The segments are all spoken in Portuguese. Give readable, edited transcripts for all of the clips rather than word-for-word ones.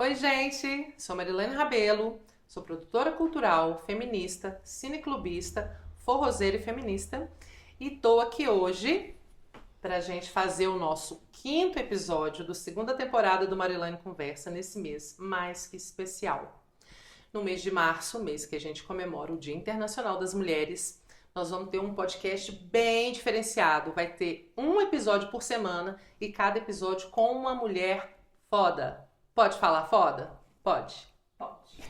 Oi, gente! Sou Marilene Rabelo, sou produtora cultural, feminista, cineclubista, forrozeira e feminista e tô aqui hoje pra gente fazer o nosso quinto episódio da segunda temporada do Marilene Conversa nesse mês mais que especial. No mês de março, mês que a gente comemora o Dia Internacional das Mulheres, nós vamos ter um podcast bem diferenciado. Vai ter um episódio por semana e cada episódio com uma mulher foda. Pode falar foda? Pode. Pode.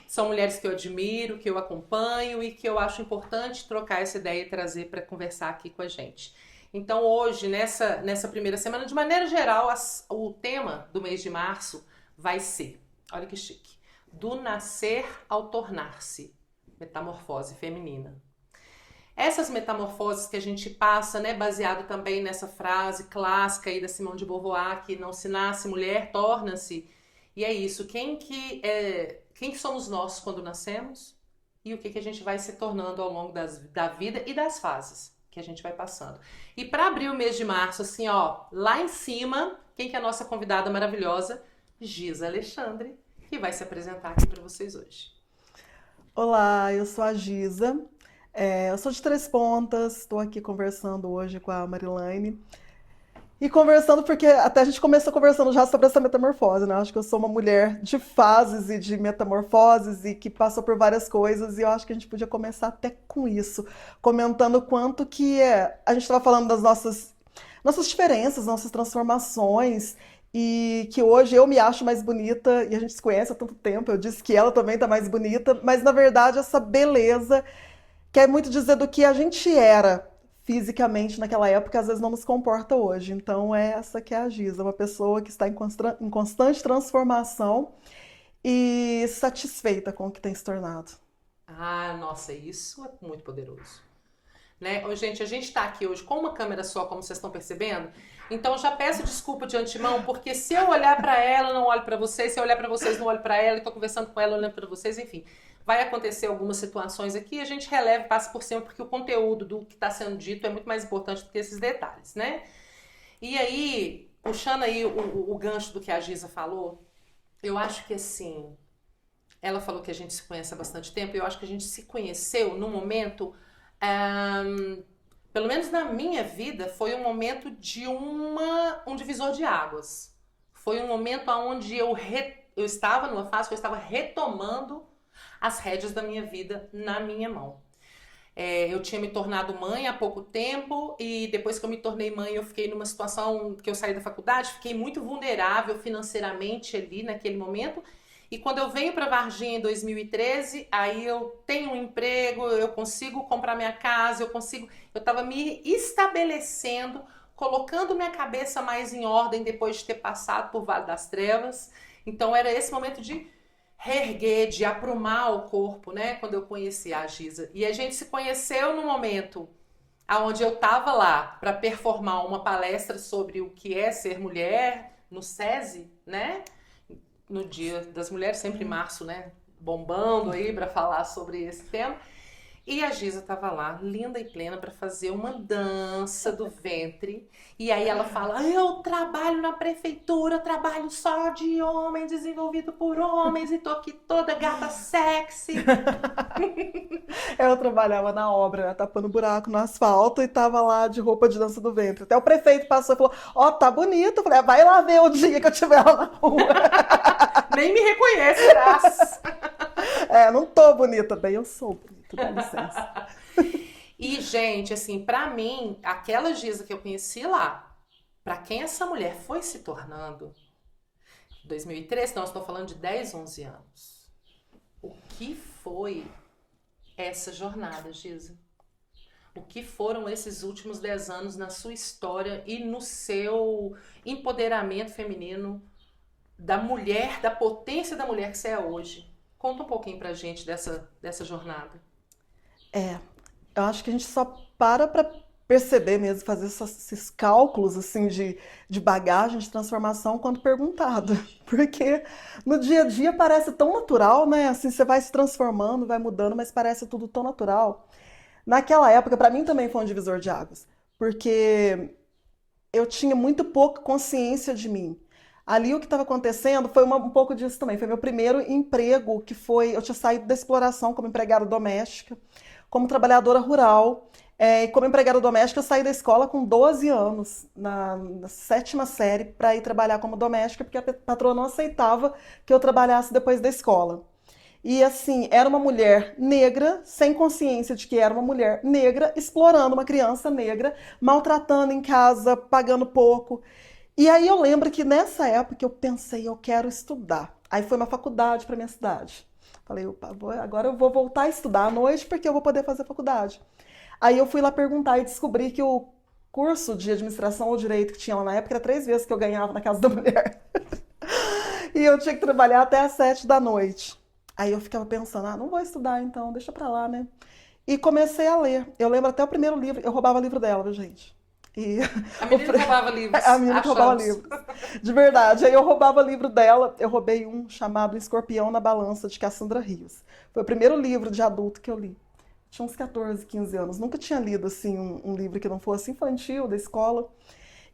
São mulheres que eu admiro, que eu acompanho e que eu acho importante trocar essa ideia e trazer para conversar aqui com a gente. Então, hoje, nessa primeira semana, de maneira geral, o tema do mês de março vai ser, olha que chique, do nascer ao tornar-se, metamorfose feminina. Essas metamorfoses que a gente passa, né, baseado também nessa frase clássica aí da Simone de Beauvoir, que não se nasce mulher, torna-se. E é isso, quem que somos nós quando nascemos e o que a gente vai se tornando ao longo da vida e das fases que a gente vai passando. E para abrir o mês de março, assim, ó, lá em cima, quem que é a nossa convidada maravilhosa? Giza Alexandre, que vai se apresentar aqui para vocês hoje. Olá, eu sou a Giza. Eu sou de Três Pontas, estou aqui conversando hoje com a Marilene. E conversando porque até a gente começou conversando já sobre essa metamorfose, né? Eu acho que eu sou uma mulher de fases e de metamorfoses e que passou por várias coisas e eu acho que a gente podia começar até com isso, comentando o quanto que a gente estava falando das nossas diferenças, nossas transformações e que hoje eu me acho mais bonita e a gente se conhece há tanto tempo, eu disse que ela também está mais bonita, mas na verdade essa beleza quer muito dizer do que a gente era fisicamente naquela época, às vezes não nos comporta hoje. Então, é essa que é a Giza, uma pessoa que está em constante transformação e satisfeita com o que tem se tornado. Ah, nossa, isso é muito poderoso. Né? Ô, gente, a gente está aqui hoje com uma câmera só, como vocês estão percebendo. Então já peço desculpa de antemão, porque se eu olhar para ela, eu não olho para vocês, se eu olhar para vocês, não olho para ela, e tô conversando com ela, olhando para vocês, enfim. Vai acontecer algumas situações aqui, a gente releva e passa por cima, porque o conteúdo do que está sendo dito é muito mais importante do que esses detalhes, né? E aí, puxando aí o gancho do que a Giza falou, eu acho que assim, ela falou que a gente se conhece há bastante tempo, e eu acho que a gente se conheceu no momento pelo menos na minha vida, foi um momento de um divisor de águas. Foi um momento onde eu estava numa fase que eu estava retomando as rédeas da minha vida na minha mão. Eu tinha me tornado mãe há pouco tempo e depois que eu me tornei mãe eu fiquei numa situação que eu saí da faculdade, fiquei muito vulnerável financeiramente ali naquele momento. E quando eu venho para Varginha em 2013, aí eu tenho um emprego, eu consigo comprar minha casa, eu estava me estabelecendo, colocando minha cabeça mais em ordem depois de ter passado por Vale das Trevas. Então era esse momento de reerguer, de aprumar o corpo, né? Quando eu conheci a Giza. E a gente se conheceu no momento onde eu estava lá para performar uma palestra sobre o que é ser mulher no SESI, né? No Dia das Mulheres, sempre em março, né? Bombando aí para falar sobre esse tema. E a Giza estava lá, linda e plena, para fazer uma dança do ventre. E aí ela fala: eu trabalho na prefeitura, eu trabalho só de homens, desenvolvido por homens, e tô aqui toda gata sexy. Eu trabalhava na obra, né, tapando buraco no asfalto e tava lá de roupa de dança do ventre. Até o prefeito passou e falou: Ó, tá bonito. Eu falei: vai lá ver o dia que eu estiver lá na rua. Nem me reconhecerás. Não tô bonita, bem, eu sou bonita, dá licença. E, gente, assim, pra mim, aquela Giza que eu conheci lá, pra quem essa mulher foi se tornando, 2013, então eu estou falando de 10, 11 anos. O que foi essa jornada, Giza? O que foram esses últimos 10 anos na sua história e no seu empoderamento feminino da mulher, da potência da mulher que você é hoje? Conta um pouquinho pra gente dessa jornada. É, eu acho que a gente só para perceber mesmo, fazer esses cálculos assim de bagagem, de transformação quando perguntado. Porque no dia a dia parece tão natural, né? Assim, você vai se transformando, vai mudando, mas parece tudo tão natural. Naquela época, para mim também foi um divisor de águas, porque eu tinha muito pouca consciência de mim. Ali o que estava acontecendo foi um pouco disso também. Foi meu primeiro emprego, que foi... Eu tinha saído da exploração como empregada doméstica, como trabalhadora rural. E como empregada doméstica, eu saí da escola com 12 anos, na sétima série, para ir trabalhar como doméstica, porque a patroa não aceitava que eu trabalhasse depois da escola. E assim, era uma mulher negra, sem consciência de que era uma mulher negra, explorando uma criança negra, maltratando em casa, pagando pouco. E aí eu lembro que nessa época eu pensei, eu quero estudar. Aí foi uma faculdade para minha cidade. Falei, opa, agora eu vou voltar a estudar à noite porque eu vou poder fazer faculdade. Aí eu fui lá perguntar e descobri que o curso de administração ou direito que tinha lá na época era 3 vezes que eu ganhava na casa da mulher. E eu tinha que trabalhar até às 7 da noite. Aí eu ficava pensando, não vou estudar então, deixa pra lá, né? E comecei a ler. Eu lembro até o primeiro livro, eu roubava livro dela, viu, gente? E A menina que roubava livros. a menina que roubava livro. De verdade. Aí eu roubava livro dela, eu roubei um chamado Escorpião na Balança, de Cassandra Rios. Foi o primeiro livro de adulto que eu li. Tinha uns 14, 15 anos. Nunca tinha lido assim um livro que não fosse infantil, da escola.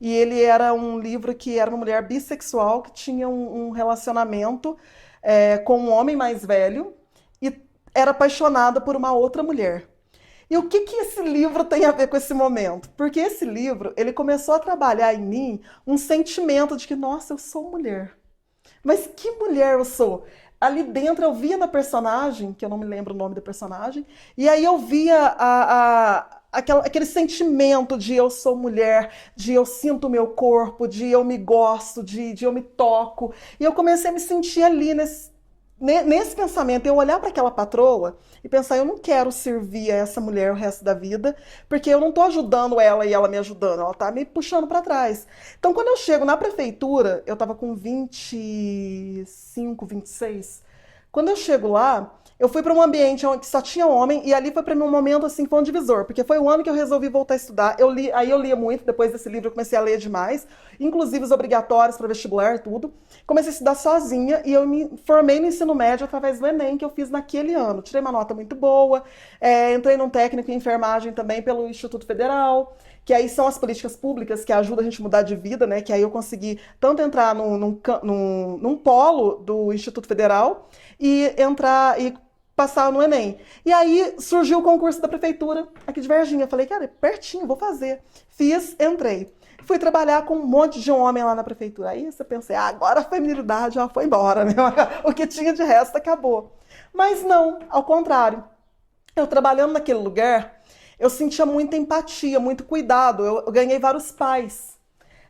E ele era um livro que era uma mulher bissexual que tinha um relacionamento com um homem mais velho e era apaixonada por uma outra mulher. E o que esse livro tem a ver com esse momento? Porque esse livro, ele começou a trabalhar em mim um sentimento de que, nossa, eu sou mulher. Mas que mulher eu sou? Ali dentro eu via na personagem, que eu não me lembro o nome da personagem, e aí eu via aquele sentimento de eu sou mulher, de eu sinto o meu corpo, de eu me gosto, de eu me toco. E eu comecei a me sentir ali nesse pensamento, eu olhar para aquela patroa e pensar, eu não quero servir a essa mulher o resto da vida, porque eu não estou ajudando ela e ela me ajudando, ela está me puxando para trás. Então, quando eu chego na prefeitura, eu estava com 25, 26, quando eu chego lá, eu fui para um ambiente onde só tinha homem, e ali foi para mim um momento assim, foi um divisor, porque foi o ano que eu resolvi voltar a estudar. Aí eu lia muito, depois desse livro eu comecei a ler demais, inclusive os obrigatórios para vestibular, tudo. Comecei a estudar sozinha e eu me formei no ensino médio através do Enem que eu fiz naquele ano. Tirei uma nota muito boa, entrei num técnico em enfermagem também pelo Instituto Federal, que aí são as políticas públicas que ajudam a gente a mudar de vida, né? Que aí eu consegui tanto entrar num polo do Instituto Federal e entrar e passar no Enem. E aí surgiu o concurso da prefeitura aqui de Varginha. Falei, cara, pertinho, vou fazer. Fiz, entrei. Fui trabalhar com um monte de homem lá na prefeitura. Aí você pensei, agora a feminilidade já foi embora, né? O que tinha de resto acabou. Mas não, ao contrário. Eu trabalhando naquele lugar, eu sentia muita empatia, muito cuidado. Eu ganhei vários pais.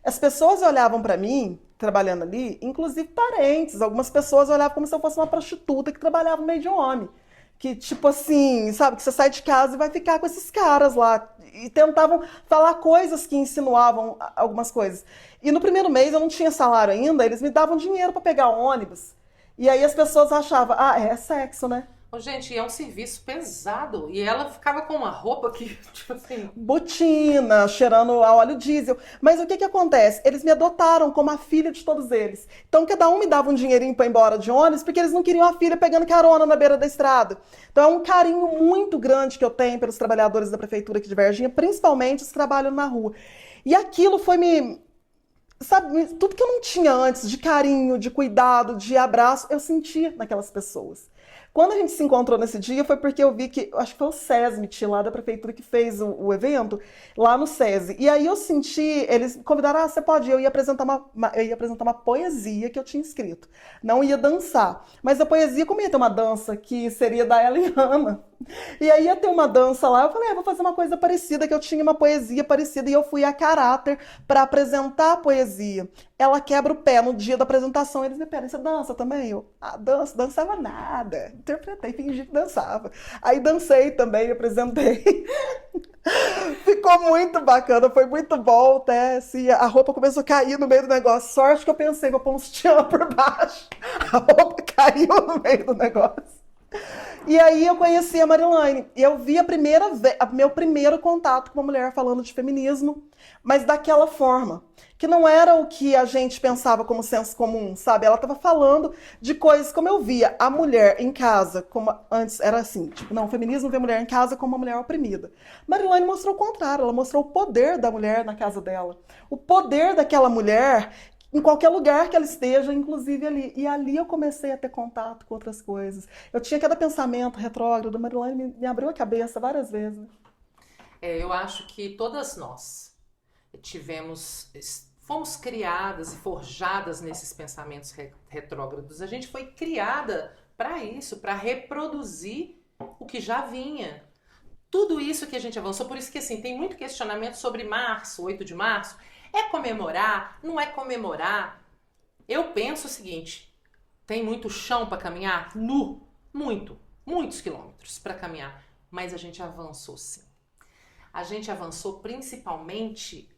As pessoas olhavam para mim, trabalhando ali, inclusive parentes. Algumas pessoas olhavam como se eu fosse uma prostituta que trabalhava no meio de um homem. Que, tipo assim, sabe, que você sai de casa e vai ficar com esses caras lá. E tentavam falar coisas que insinuavam algumas coisas. E no primeiro mês eu não tinha salário ainda, eles me davam dinheiro para pegar ônibus. E aí as pessoas achavam, é sexo, né? Gente, é um serviço pesado. E ela ficava com uma roupa que, tipo assim... Botina, cheirando a óleo diesel. Mas o que acontece? Eles me adotaram como a filha de todos eles. Então cada um me dava um dinheirinho para ir embora de ônibus, porque eles não queriam a filha pegando carona na beira da estrada. Então é um carinho muito grande que eu tenho pelos trabalhadores da prefeitura aqui de Varginha, principalmente os que trabalham na rua. E aquilo foi sabe, tudo que eu não tinha antes, de carinho, de cuidado, de abraço, eu sentia naquelas pessoas. Quando a gente se encontrou nesse dia foi porque eu vi que, acho que foi o SESMIT lá da prefeitura que fez o evento, lá no SESI. E aí eu senti, eles me convidaram, você pode ir, eu ia apresentar uma poesia que eu tinha escrito. Não ia dançar. Mas a poesia, como ia ter uma dança que seria da Ela e Ana, e aí ia ter uma dança lá, eu falei, vou fazer uma coisa parecida, que eu tinha uma poesia parecida, e eu fui a caráter para apresentar a poesia. Ela quebra o pé no dia da apresentação, eles me pedem, você dança também? Eu, dançava nada. Interpretei, fingi que dançava. Aí dancei também, apresentei. Ficou muito bacana, foi muito bom, até assim, a roupa começou a cair no meio do negócio. Sorte que eu pensei, vou pôr um sutiã por baixo. A roupa caiu no meio do negócio. E aí eu conheci a Marilaine, e eu vi meu primeiro contato com uma mulher falando de feminismo, mas daquela forma, que não era o que a gente pensava como senso comum, sabe? Ela estava falando de coisas como eu via a mulher em casa, como antes era assim, tipo, não, o feminismo vê a mulher em casa como uma mulher oprimida. Marilaine mostrou o contrário, ela mostrou o poder da mulher na casa dela, o poder daquela mulher em qualquer lugar que ela esteja, inclusive ali. E ali eu comecei a ter contato com outras coisas. Eu tinha cada pensamento retrógrado, a Marilane me abriu a cabeça várias vezes. Eu acho que todas nós tivemos, fomos criadas e forjadas nesses pensamentos retrógrados. A gente foi criada para isso, para reproduzir o que já vinha. Tudo isso que a gente avançou, por isso que assim, tem muito questionamento sobre março, 8 de março. É comemorar? Não é comemorar? Eu penso o seguinte, tem muito chão para caminhar? Muitos quilômetros para caminhar, mas a gente avançou sim. A gente avançou principalmente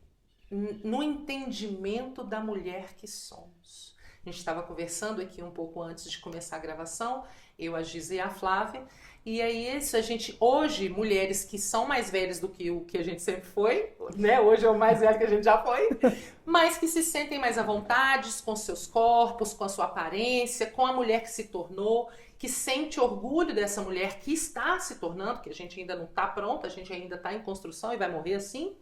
no entendimento da mulher que somos. A gente estava conversando aqui um pouco antes de começar a gravação, eu, a Giza e a Flávia, e aí isso a gente, hoje, mulheres que são mais velhas do que o que a gente sempre foi, né? Hoje é o mais velho que a gente já foi, mas que se sentem mais à vontade com seus corpos, com a sua aparência, com a mulher que se tornou, que sente orgulho dessa mulher que está se tornando, que a gente ainda não está pronta, a gente ainda está em construção e vai morrer assim.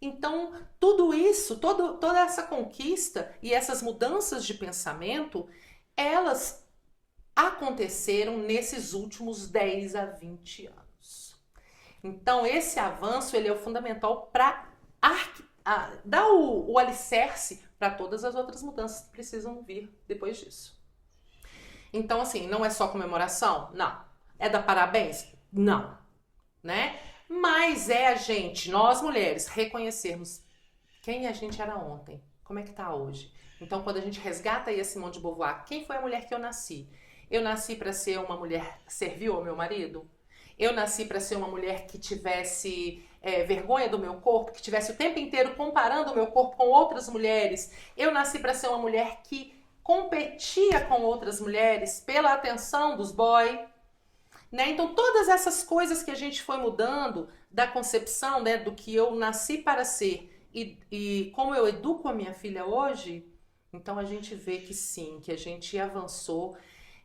Então, tudo isso, toda essa conquista e essas mudanças de pensamento, elas aconteceram nesses últimos 10 a 20 anos. Então, esse avanço ele é o fundamental para dar o alicerce para todas as outras mudanças que precisam vir depois disso. Então, assim, não é só comemoração? Não. É dar parabéns? Não. Né? Mas é a gente, nós mulheres, reconhecermos quem a gente era ontem, como é que tá hoje. Então, quando a gente resgata aí a Simone de Beauvoir, quem foi a mulher que eu nasci? Eu nasci para ser uma mulher servil ao meu marido? Eu nasci para ser uma mulher que tivesse vergonha do meu corpo, que tivesse o tempo inteiro comparando o meu corpo com outras mulheres? Eu nasci para ser uma mulher que competia com outras mulheres pela atenção dos boys? Né? Então, todas essas coisas que a gente foi mudando da concepção, né, do que eu nasci para ser e como eu educo a minha filha hoje, então a gente vê que sim, que a gente avançou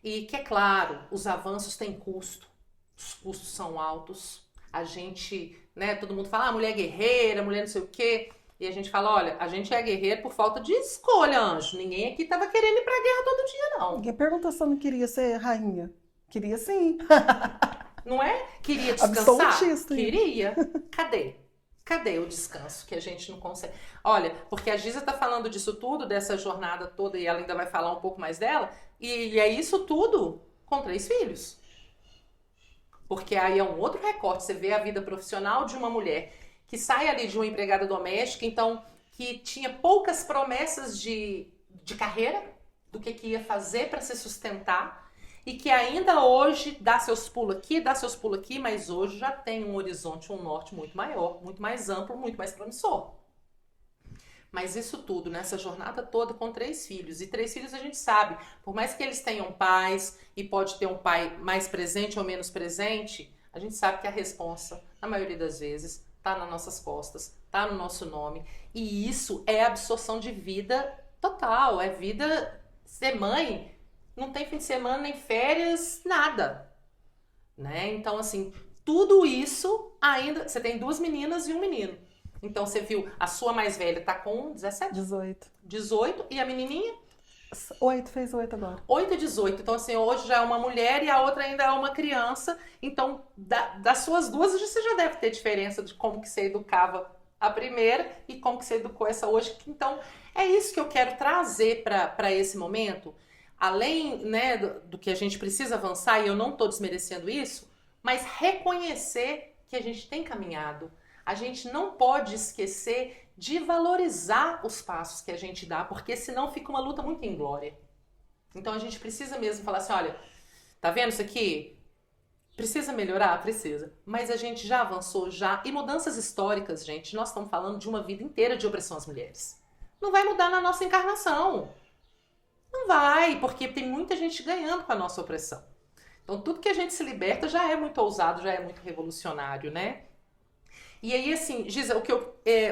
e que, é claro, os avanços têm custo, os custos são altos. A gente, né, todo mundo fala, mulher guerreira, mulher não sei o quê, e a gente fala, olha, a gente é guerreira por falta de escolha, anjo. Ninguém aqui estava querendo ir pra guerra todo dia, não. Ninguém perguntou se eu não queria ser rainha. Queria sim. Não é? Queria descansar? Absolutista. Queria. Cadê? Cadê o descanso que a gente não consegue? Olha, porque a Giza tá falando disso tudo, dessa jornada toda, e ela ainda vai falar um pouco mais dela, e é isso tudo com 3 filhos. Porque aí é um outro recorte. Você vê a vida profissional de uma mulher que sai ali de uma empregada doméstica, então, que tinha poucas promessas de carreira, do que ia fazer para se sustentar, e que ainda hoje dá seus pulos aqui, mas hoje já tem um horizonte, um norte muito maior, muito mais amplo, muito mais promissor. Mas isso tudo, nessa jornada toda com 3 filhos. E 3 filhos a gente sabe, por mais que eles tenham pais, e pode ter um pai mais presente ou menos presente, a gente sabe que a responsa, na maioria das vezes, tá nas nossas costas, tá no nosso nome. E isso é absorção de vida total, é vida ser mãe. Não tem fim de semana, nem férias, nada. Né? Então, assim, tudo isso ainda... Você tem 2 meninas e um menino. Então, você viu, a sua mais velha tá com 17? 18. E a menininha? 8, fez 8 agora. 8 e 18. Então, assim, hoje já é uma mulher e a outra ainda é uma criança. Então, das suas duas, você já deve ter diferença de como que você educava a primeira e como que você educou essa hoje. Então, é isso que eu quero trazer para esse momento. Além, né, do que a gente precisa avançar, e eu não estou desmerecendo isso, mas reconhecer que a gente tem caminhado. A gente não pode esquecer de valorizar os passos que a gente dá, porque senão fica uma luta muito inglória. Então a gente precisa mesmo falar assim, olha, tá vendo isso aqui? Precisa melhorar? Precisa. Mas a gente já avançou, já. E mudanças históricas, gente, nós estamos falando de uma vida inteira de opressão às mulheres. Não vai mudar na nossa encarnação. Não vai, porque tem muita gente ganhando com a nossa opressão. Então tudo que a gente se liberta já é muito ousado, já é muito revolucionário, né? E aí, assim, Giza,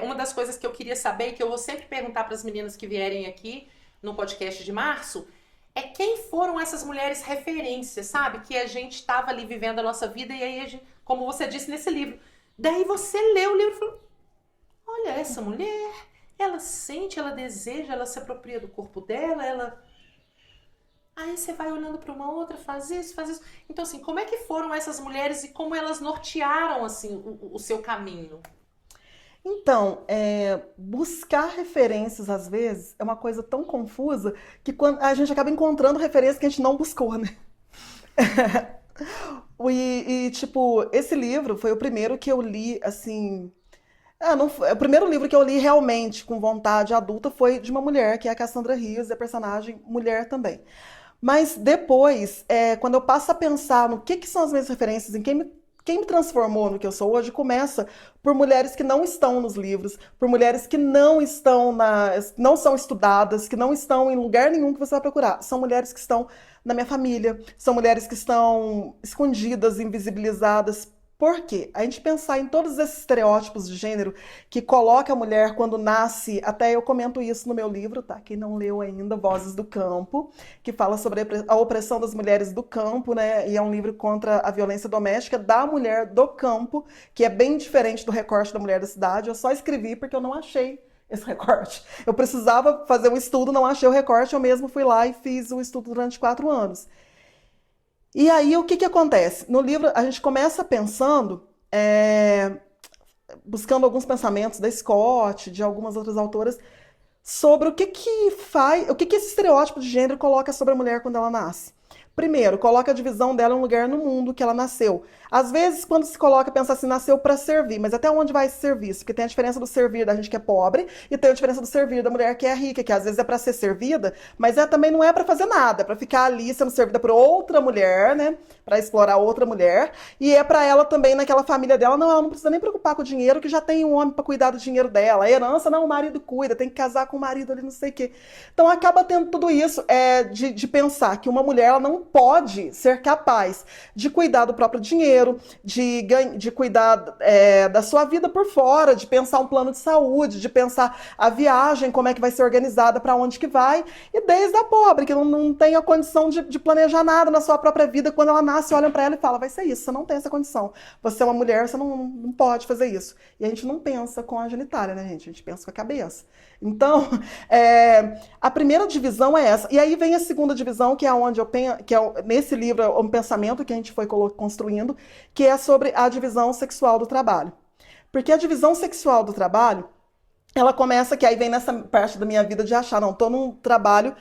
uma das coisas que eu queria saber, que eu vou sempre perguntar para as meninas que vierem aqui no podcast de março, é quem foram essas mulheres referências, sabe? Que a gente estava ali vivendo a nossa vida e aí, como você disse nesse livro, daí você leu o livro e falou, olha, essa mulher, ela sente, ela deseja, ela se apropria do corpo dela, ela... Aí você vai olhando para uma outra, faz isso, faz isso. Então, assim, como é que foram essas mulheres e como elas nortearam, assim, o seu caminho? Então, buscar referências, às vezes, é uma coisa tão confusa que quando a gente acaba encontrando referências que a gente não buscou, né? Tipo, esse livro foi o primeiro que eu li, assim. O primeiro livro que eu li realmente com vontade adulta foi de uma mulher, que é a Cassandra Rios, e a personagem mulher também. Mas depois, quando eu passo a pensar no que são as minhas referências, em quem me transformou no que eu sou hoje, começa por mulheres que não estão nos livros, por mulheres que não são estudadas, que não estão em lugar nenhum que você vai procurar. São mulheres que estão na minha família, são mulheres que estão escondidas, invisibilizadas. Por quê? A gente pensar em todos esses estereótipos de gênero que coloca a mulher quando nasce, até eu comento isso no meu livro, tá? Quem não leu ainda, Vozes do Campo, que fala sobre a opressão das mulheres do campo, né? E é um livro contra a violência doméstica da mulher do campo, que é bem diferente do recorte da mulher da cidade. Eu só escrevi porque eu não achei esse recorte. Eu precisava fazer um estudo, não achei o recorte, eu mesmo fui lá e fiz o estudo durante 4 anos. E aí, o que acontece? No livro, a gente começa pensando, buscando alguns pensamentos da Scott, de algumas outras autoras, sobre o que esse estereótipo de gênero coloca sobre a mulher quando ela nasce. Primeiro, coloca a divisão dela em um lugar no mundo que ela nasceu. Às vezes, quando se coloca, pensa assim, nasceu para servir, mas até onde vai esse serviço? Porque tem a diferença do servir da gente que é pobre e tem a diferença do servir da mulher que é rica, que às vezes é para ser servida, mas também não é para fazer nada, é para ficar ali sendo servida por outra mulher, né? Para explorar outra mulher, e é para ela também naquela família dela, não, ela não precisa nem preocupar com o dinheiro, que já tem um homem para cuidar do dinheiro dela. A herança, não, o marido cuida, tem que casar com o marido ali, não sei o quê. Então acaba tendo tudo isso de pensar que uma mulher ela não pode ser capaz de cuidar do próprio dinheiro, de cuidar da sua vida por fora, de pensar um plano de saúde, de pensar a viagem, como é que vai ser organizada, para onde que vai, e desde a pobre, que não tem a condição de planejar nada na sua própria vida, quando ela nasce, olham para ela e falam, vai ser isso, você não tem essa condição, você é uma mulher, você não pode fazer isso. E a gente não pensa com a genitália, né, gente? A gente pensa com a cabeça. Então, a primeira divisão é essa. E aí vem a segunda divisão, que é onde eu penso, nesse livro é um pensamento que a gente foi construindo, que é sobre a divisão sexual do trabalho. Porque a divisão sexual do trabalho, ela começa, que aí vem nessa parte da minha vida de achar, não, tô num trabalho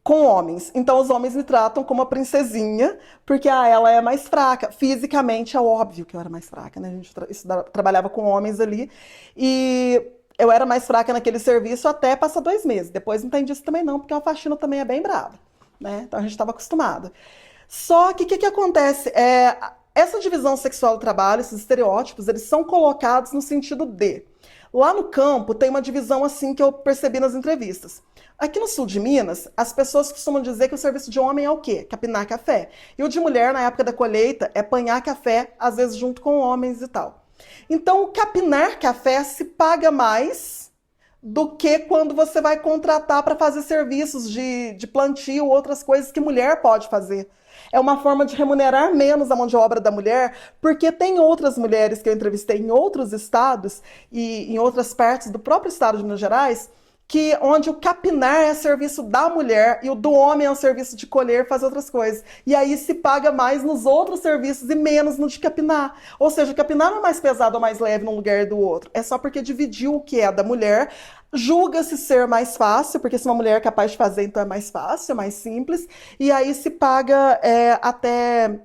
com homens. Então os homens me tratam como uma princesinha, porque ela é mais fraca. Fisicamente é óbvio que eu era mais fraca, né? A gente trabalhava com homens ali. E eu era mais fraca naquele serviço até passar 2 meses. Depois não tem disso também não, porque a faxina também é bem brava, né? Então a gente estava acostumada. Só que o que acontece? Essa divisão sexual do trabalho, esses estereótipos, eles são colocados no sentido de... Lá no campo tem uma divisão assim que eu percebi nas entrevistas. Aqui no sul de Minas, as pessoas costumam dizer que o serviço de homem é o quê? Capinar café. E o de mulher, na época da colheita, é apanhar café, às vezes junto com homens e tal. Então, o capinar café se paga mais do que quando você vai contratar para fazer serviços de plantio, outras coisas que mulher pode fazer. É uma forma de remunerar menos a mão de obra da mulher, porque tem outras mulheres que eu entrevistei em outros estados e em outras partes do próprio estado de Minas Gerais, onde o capinar é serviço da mulher e o do homem é o serviço de colher, fazer outras coisas. E aí se paga mais nos outros serviços e menos no de capinar. Ou seja, o capinar não é mais pesado ou mais leve num lugar do outro. É só porque dividiu o que é da mulher, julga-se ser mais fácil, porque se uma mulher é capaz de fazer, então é mais fácil, mais simples, e aí se paga até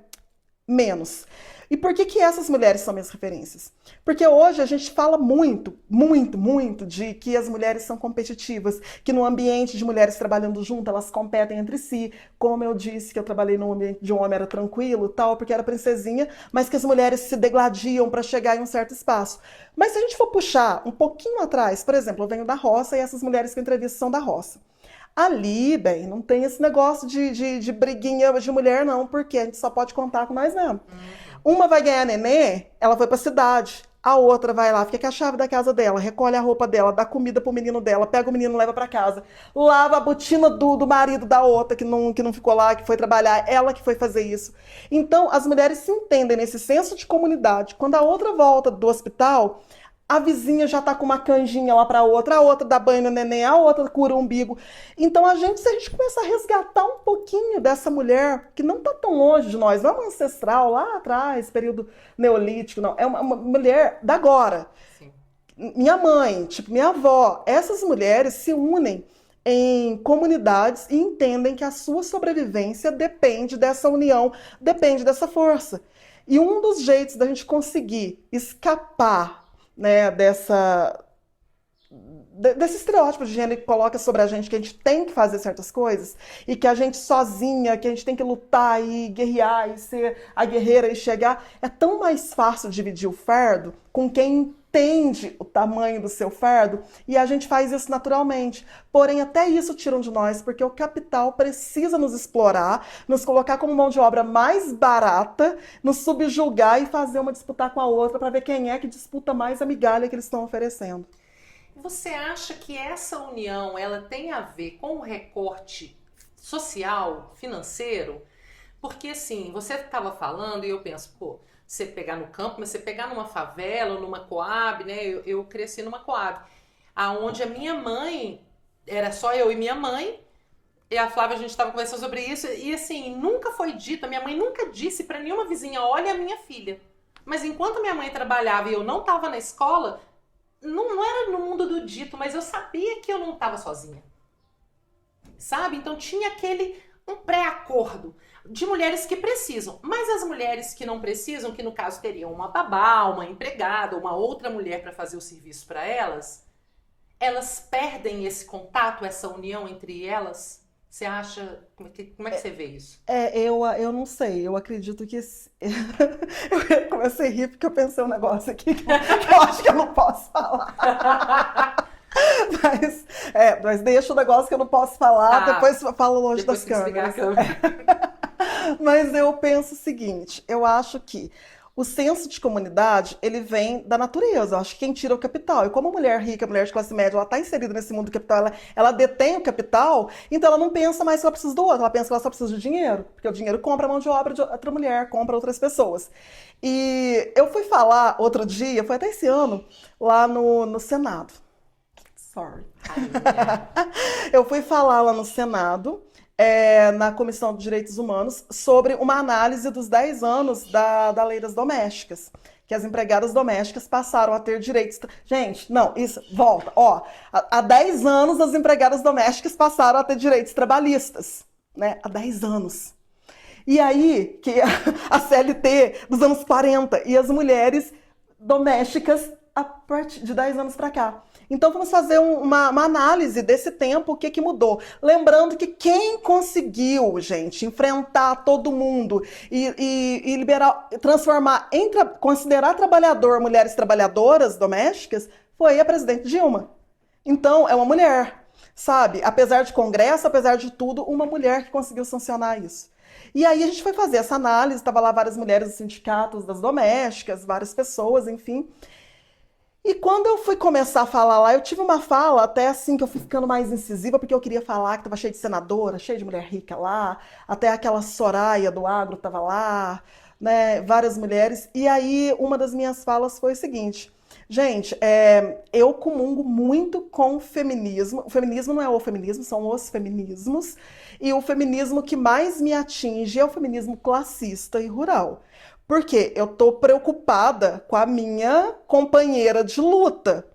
menos. E por que essas mulheres são minhas referências? Porque hoje a gente fala muito, muito, muito de que as mulheres são competitivas, que no ambiente de mulheres trabalhando junto, elas competem entre si. Como eu disse que eu trabalhei num ambiente de um homem, era tranquilo, tal, porque era princesinha, mas que as mulheres se degladiam para chegar em um certo espaço. Mas se a gente for puxar um pouquinho atrás, por exemplo, eu venho da roça e essas mulheres que eu entrevisto são da roça. Ali, bem, não tem esse negócio de briguinha de mulher, não, porque a gente só pode contar com nós mesmo. Uma vai ganhar nenê, ela foi pra cidade. A outra vai lá, fica com a chave da casa dela, recolhe a roupa dela, dá comida pro menino dela, pega o menino e leva pra casa. Lava a botina do marido da outra que não ficou lá, que foi trabalhar, ela que foi fazer isso. Então, as mulheres se entendem nesse senso de comunidade. Quando a outra volta do hospital, a vizinha já tá com uma canjinha lá pra outra, a outra dá banho no neném, a outra cura o umbigo. Então, se a gente começar a resgatar um pouquinho dessa mulher, que não tá tão longe de nós, não é uma ancestral lá atrás, período neolítico, não, é uma mulher da agora. Sim. Minha mãe, tipo, minha avó, essas mulheres se unem em comunidades e entendem que a sua sobrevivência depende dessa união, depende dessa força. E um dos jeitos da gente conseguir escapar, né, desse estereótipo de gênero que coloca sobre a gente que a gente tem que fazer certas coisas e que a gente sozinha, que a gente tem que lutar e guerrear e ser a guerreira e chegar, é tão mais fácil dividir o fardo com quem entende o tamanho do seu fardo e a gente faz isso naturalmente. Porém, até isso tiram de nós, porque o capital precisa nos explorar, nos colocar como mão de obra mais barata, nos subjugar e fazer uma disputar com a outra para ver quem é que disputa mais a migalha que eles estão oferecendo. Você acha que essa união ela tem a ver com o recorte social, financeiro? Porque assim, você estava falando e eu penso, pô, você pegar no campo, mas você pegar numa favela ou numa Coab, né? Eu cresci numa Coab, aonde a minha mãe, era só eu e minha mãe, e a Flávia, a gente estava conversando sobre isso, e assim, nunca foi dito, a minha mãe nunca disse para nenhuma vizinha, olha a minha filha. Mas enquanto minha mãe trabalhava e eu não estava na escola, não era no mundo do dito, mas eu sabia que eu não estava sozinha. Sabe? Então tinha um pré-acordo de mulheres que precisam. Mas as mulheres que não precisam, que no caso teriam uma babá, uma empregada, uma outra mulher para fazer o serviço para elas, elas perdem esse contato, essa união entre elas? Você acha... Como é que você vê isso? Eu não sei, eu acredito que... Eu comecei a rir porque eu pensei um negócio aqui que eu acho que eu não posso falar. Mas deixa o negócio que eu não posso falar, depois eu falo longe das câmeras. Mas eu penso o seguinte, eu acho que o senso de comunidade, ele vem da natureza. Eu acho que quem tira o capital. E como a mulher rica, a mulher de classe média, ela está inserida nesse mundo do capital, ela detém o capital, então ela não pensa mais que ela precisa do outro, ela pensa que ela só precisa de dinheiro. Porque o dinheiro compra a mão de obra de outra mulher, compra outras pessoas. E eu fui falar outro dia, foi até esse ano, lá no Senado. Sorry. Eu fui falar lá no Senado, na Comissão de Direitos Humanos, sobre uma análise dos 10 anos da Lei das Domésticas, que as empregadas domésticas passaram a ter direitos... Gente, não, isso, volta, ó, há 10 anos as empregadas domésticas passaram a ter direitos trabalhistas, né, há 10 anos. E aí, que a CLT dos anos 40 e as mulheres domésticas a partir de 10 anos para cá. Então vamos fazer uma análise desse tempo, o que mudou. Lembrando que quem conseguiu, gente, enfrentar todo mundo e liberar, transformar, considerar trabalhador mulheres trabalhadoras domésticas, foi a presidente Dilma. Então é uma mulher, sabe? Apesar de Congresso, apesar de tudo, uma mulher que conseguiu sancionar isso. E aí a gente foi fazer essa análise, estava lá várias mulheres dos sindicatos das domésticas, várias pessoas, enfim... E quando eu fui começar a falar lá, eu tive uma fala até assim que eu fui ficando mais incisiva, porque eu queria falar que estava cheio de senadora, cheio de mulher rica lá, até aquela Soraya do agro estava lá, né, várias mulheres. E aí uma das minhas falas foi o seguinte, gente, eu comungo muito com o feminismo. O feminismo não é o feminismo, são os feminismos. E o feminismo que mais me atinge é o feminismo classista e rural. Porque eu tô preocupada com a minha companheira de luta.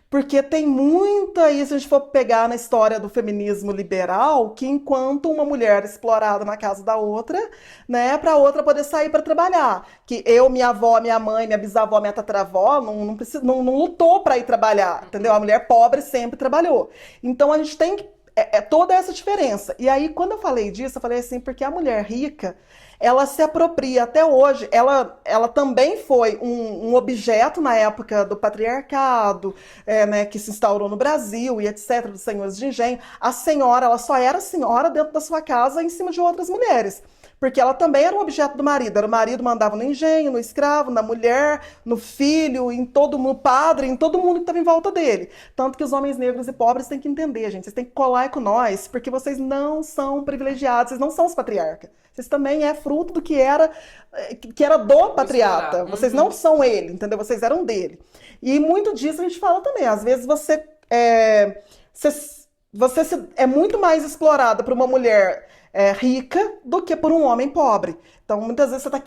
Porque tem muito aí, se a gente for pegar na história do feminismo liberal, que enquanto uma mulher explorada na casa da outra, né, para a outra poder sair para trabalhar. Que eu, minha avó, minha mãe, minha bisavó, minha tataravó, não lutou para ir trabalhar, entendeu? A mulher pobre sempre trabalhou. Então a gente tem que toda essa diferença. E aí, quando eu falei disso, eu falei assim, porque a mulher rica, ela se apropria até hoje, ela também foi um objeto na época do patriarcado, né, que se instaurou no Brasil e etc., dos senhores de engenho. A senhora, ela só era senhora dentro da sua casa em cima de outras mulheres. porque ela também era um objeto do marido. Era o marido mandava no engenho, no escravo, na mulher, no filho, em todo mundo, padre, em todo mundo que estava em volta dele. Tanto que os homens negros e pobres têm que entender, gente. Vocês têm que colar com nós, porque vocês não são privilegiados, vocês não são os patriarcas. Vocês também é fruto do que era do patriarca. Vocês não são ele, entendeu? Vocês eram dele. E muito disso a gente fala também. Às vezes você é muito mais explorada por uma mulher rica do que por um homem pobre. Então, muitas vezes você está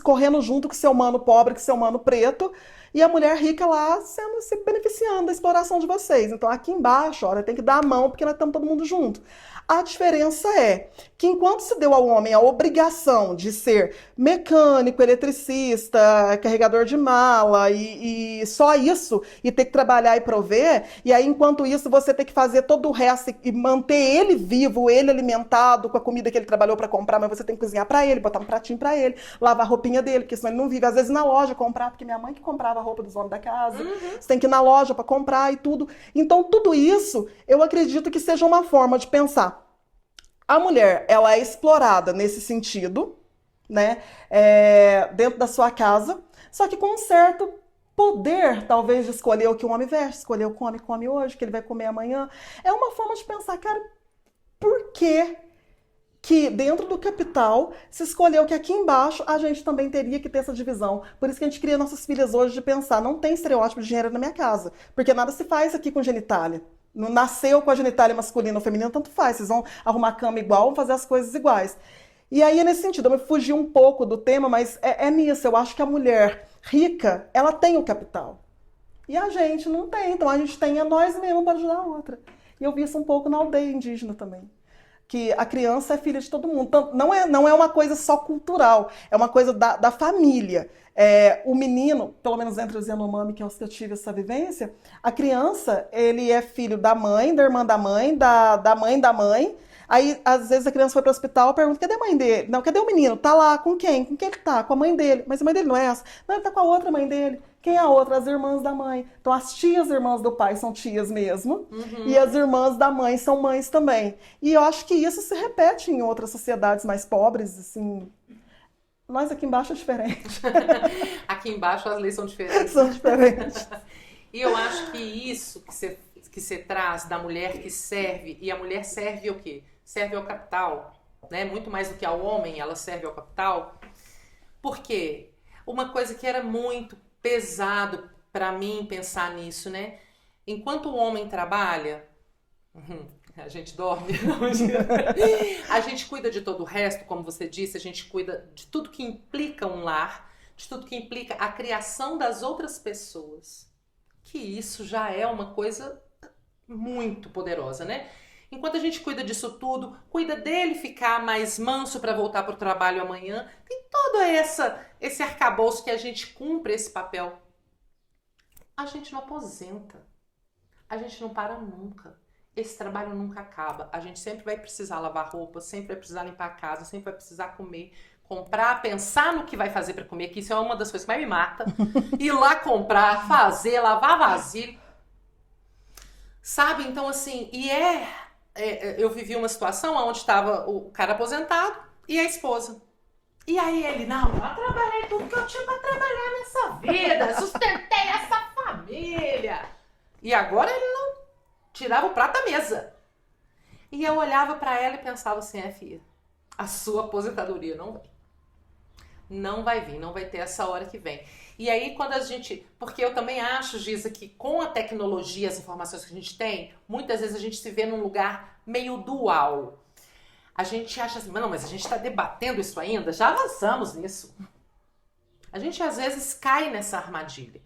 correndo junto com seu mano pobre, com seu mano preto, e a mulher rica lá se beneficiando da exploração de vocês. Então, aqui embaixo, olha, tem que dar a mão, porque nós estamos todo mundo junto. A diferença é que enquanto se deu ao homem a obrigação de ser mecânico, eletricista, carregador de mala e só isso, e ter que trabalhar e prover, e aí enquanto isso você tem que fazer todo o resto e manter ele vivo, ele alimentado com a comida que ele trabalhou para comprar, mas você tem que cozinhar para ele, botar um pratinho para ele, lavar a roupinha dele, porque senão ele não vive. Às vezes na loja comprar, porque minha mãe que comprava a roupa dos homens da casa, você tem que ir na loja para comprar e tudo. Então tudo isso, eu acredito que seja uma forma de pensar. A mulher, ela é explorada nesse sentido, né, dentro da sua casa, só que com um certo poder, talvez, de escolher o que o homem veste, escolher o que o homem come hoje, o que ele vai comer amanhã. É uma forma de pensar, cara, por que dentro do capital se escolheu que aqui embaixo a gente também teria que ter essa divisão? Por isso que a gente cria nossas filhas hoje de pensar, não tem estereótipo de gênero na minha casa, porque nada se faz aqui com genitália. Não nasceu com a genitália masculina ou feminina, tanto faz. Vocês vão arrumar a cama igual, vão fazer as coisas iguais. E aí, nesse sentido, eu me fugi um pouco do tema, mas é nisso. Eu acho que a mulher rica, ela tem o capital. E a gente não tem. Então, a gente tem a nós mesmos para ajudar a outra. E eu vi isso um pouco na aldeia indígena também. Que a criança é filha de todo mundo. Então, não é uma coisa só cultural, é uma coisa da família. O menino, pelo menos entre os Yanomami, que é os que eu tive essa vivência, a criança, ele é filho da mãe, da irmã da mãe, da mãe da mãe. Aí, às vezes, a criança foi para o hospital, pergunta, cadê a mãe dele? Não, cadê o menino? Tá lá, com quem? Com quem ele tá? Com a mãe dele. Mas a mãe dele não é essa. Não, ele tá com a outra mãe dele. Quem é a outra? As irmãs da mãe. Então, as tias irmãs do pai são tias mesmo. E as irmãs da mãe são mães também. E eu acho que isso se repete em outras sociedades mais pobres, assim. Nós aqui embaixo é diferente. Aqui embaixo as leis são diferentes. São diferentes. E eu acho que isso que você traz da mulher que serve, e a mulher serve o quê? Serve ao capital, né? Muito mais do que ao homem, ela serve ao capital. Por quê? Uma coisa que era muito pesado para mim pensar nisso, né? Enquanto o homem trabalha, a gente dorme, a gente cuida de todo o resto, como você disse, a gente cuida de tudo que implica um lar, de tudo que implica a criação das outras pessoas. Que isso já é uma coisa muito poderosa, né? Enquanto a gente cuida disso tudo, cuida dele ficar mais manso para voltar para o trabalho amanhã, tem todo esse arcabouço que a gente cumpre esse papel. A gente não aposenta, a gente não para nunca. Esse trabalho nunca acaba. A gente sempre vai precisar lavar roupa, sempre vai precisar limpar a casa, sempre vai precisar comer, comprar, pensar no que vai fazer para comer, que isso é uma das coisas que mais me mata. Ir lá comprar, fazer, lavar vasilha. Sabe? Então, assim, eu vivi uma situação onde estava o cara aposentado e a esposa. E aí ele, não, eu trabalhei tudo que eu tinha para trabalhar nessa vida, sustentei essa família. E agora ele não tirava o prato da mesa. E eu olhava para ela e pensava assim, filha, a sua aposentadoria não vem. Não vai vir, não vai ter essa hora que vem. E aí quando a gente... Porque eu também acho, Giza, que com a tecnologia, as informações que a gente tem, muitas vezes a gente se vê num lugar meio dual. A gente acha assim, não, mas a gente está debatendo isso ainda? Já avançamos nisso. A gente às vezes cai nessa armadilha.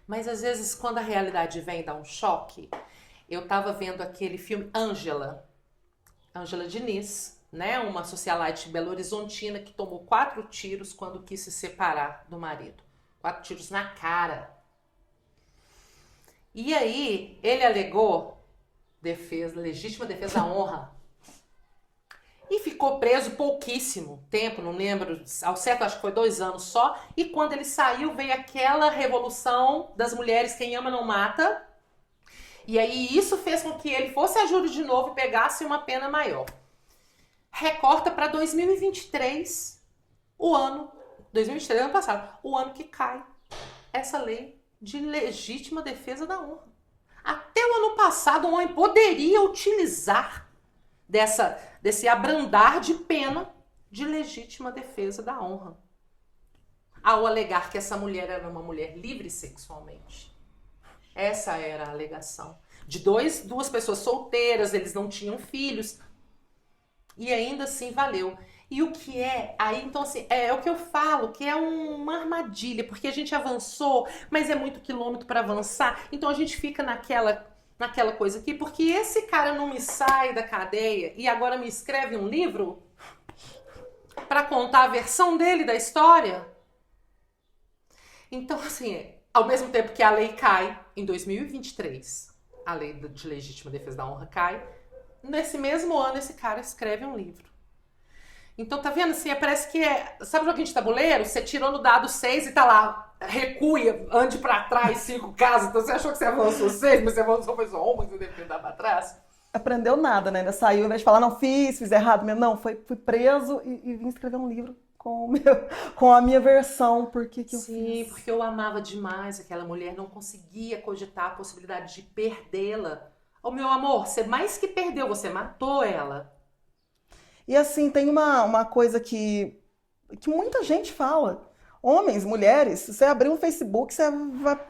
Mas às vezes quando a realidade vem dá um choque. Eu estava vendo aquele filme Ângela Diniz, né? Uma socialite belo-horizontina que tomou 4 tiros quando quis se separar do marido. 4 tiros na cara. E aí, ele alegou legítima defesa da honra. E ficou preso pouquíssimo tempo, não lembro, ao certo acho que foi 2 anos só. E quando ele saiu, veio aquela revolução das mulheres, quem ama não mata. E aí isso fez com que ele fosse a júri de novo e pegasse uma pena maior. recorta para 2023, 2023, ano passado, o ano que cai essa lei de legítima defesa da honra. Até o ano passado, um homem poderia utilizar desse abrandar de pena de legítima defesa da honra, ao alegar que essa mulher era uma mulher livre sexualmente. Essa era a alegação. De duas pessoas solteiras, eles não tinham filhos, e ainda assim valeu. E o que é? Aí, então, assim, é o que eu falo, que é uma armadilha, porque a gente avançou, mas é muito quilômetro para avançar, então a gente fica naquela coisa aqui, porque esse cara não me sai da cadeia e agora me escreve um livro para contar a versão dele da história. Então, assim, ao mesmo tempo que a lei cai em 2023, a lei de legítima defesa da honra cai, nesse mesmo ano esse cara escreve um livro. Então, tá vendo? Assim, parece que sabe o joguinho de tabuleiro? Você tirou no dado 6 e tá lá, recua, ande pra trás 5 casas. Então, você achou que você avançou 6, mas você avançou foi só 1, mas você deve dar pra trás. Aprendeu nada, né? Ainda saiu, ao invés de falar, não, fiz errado mesmo. Não, fui preso e vim escrever um livro com a minha versão. Por que eu fiz? Sim, porque eu amava demais aquela mulher, não conseguia cogitar a possibilidade de perdê-la. Ô, meu amor, você mais que perdeu, você matou ela. E assim, tem uma coisa que muita gente fala. Homens, mulheres, se você abrir um Facebook, você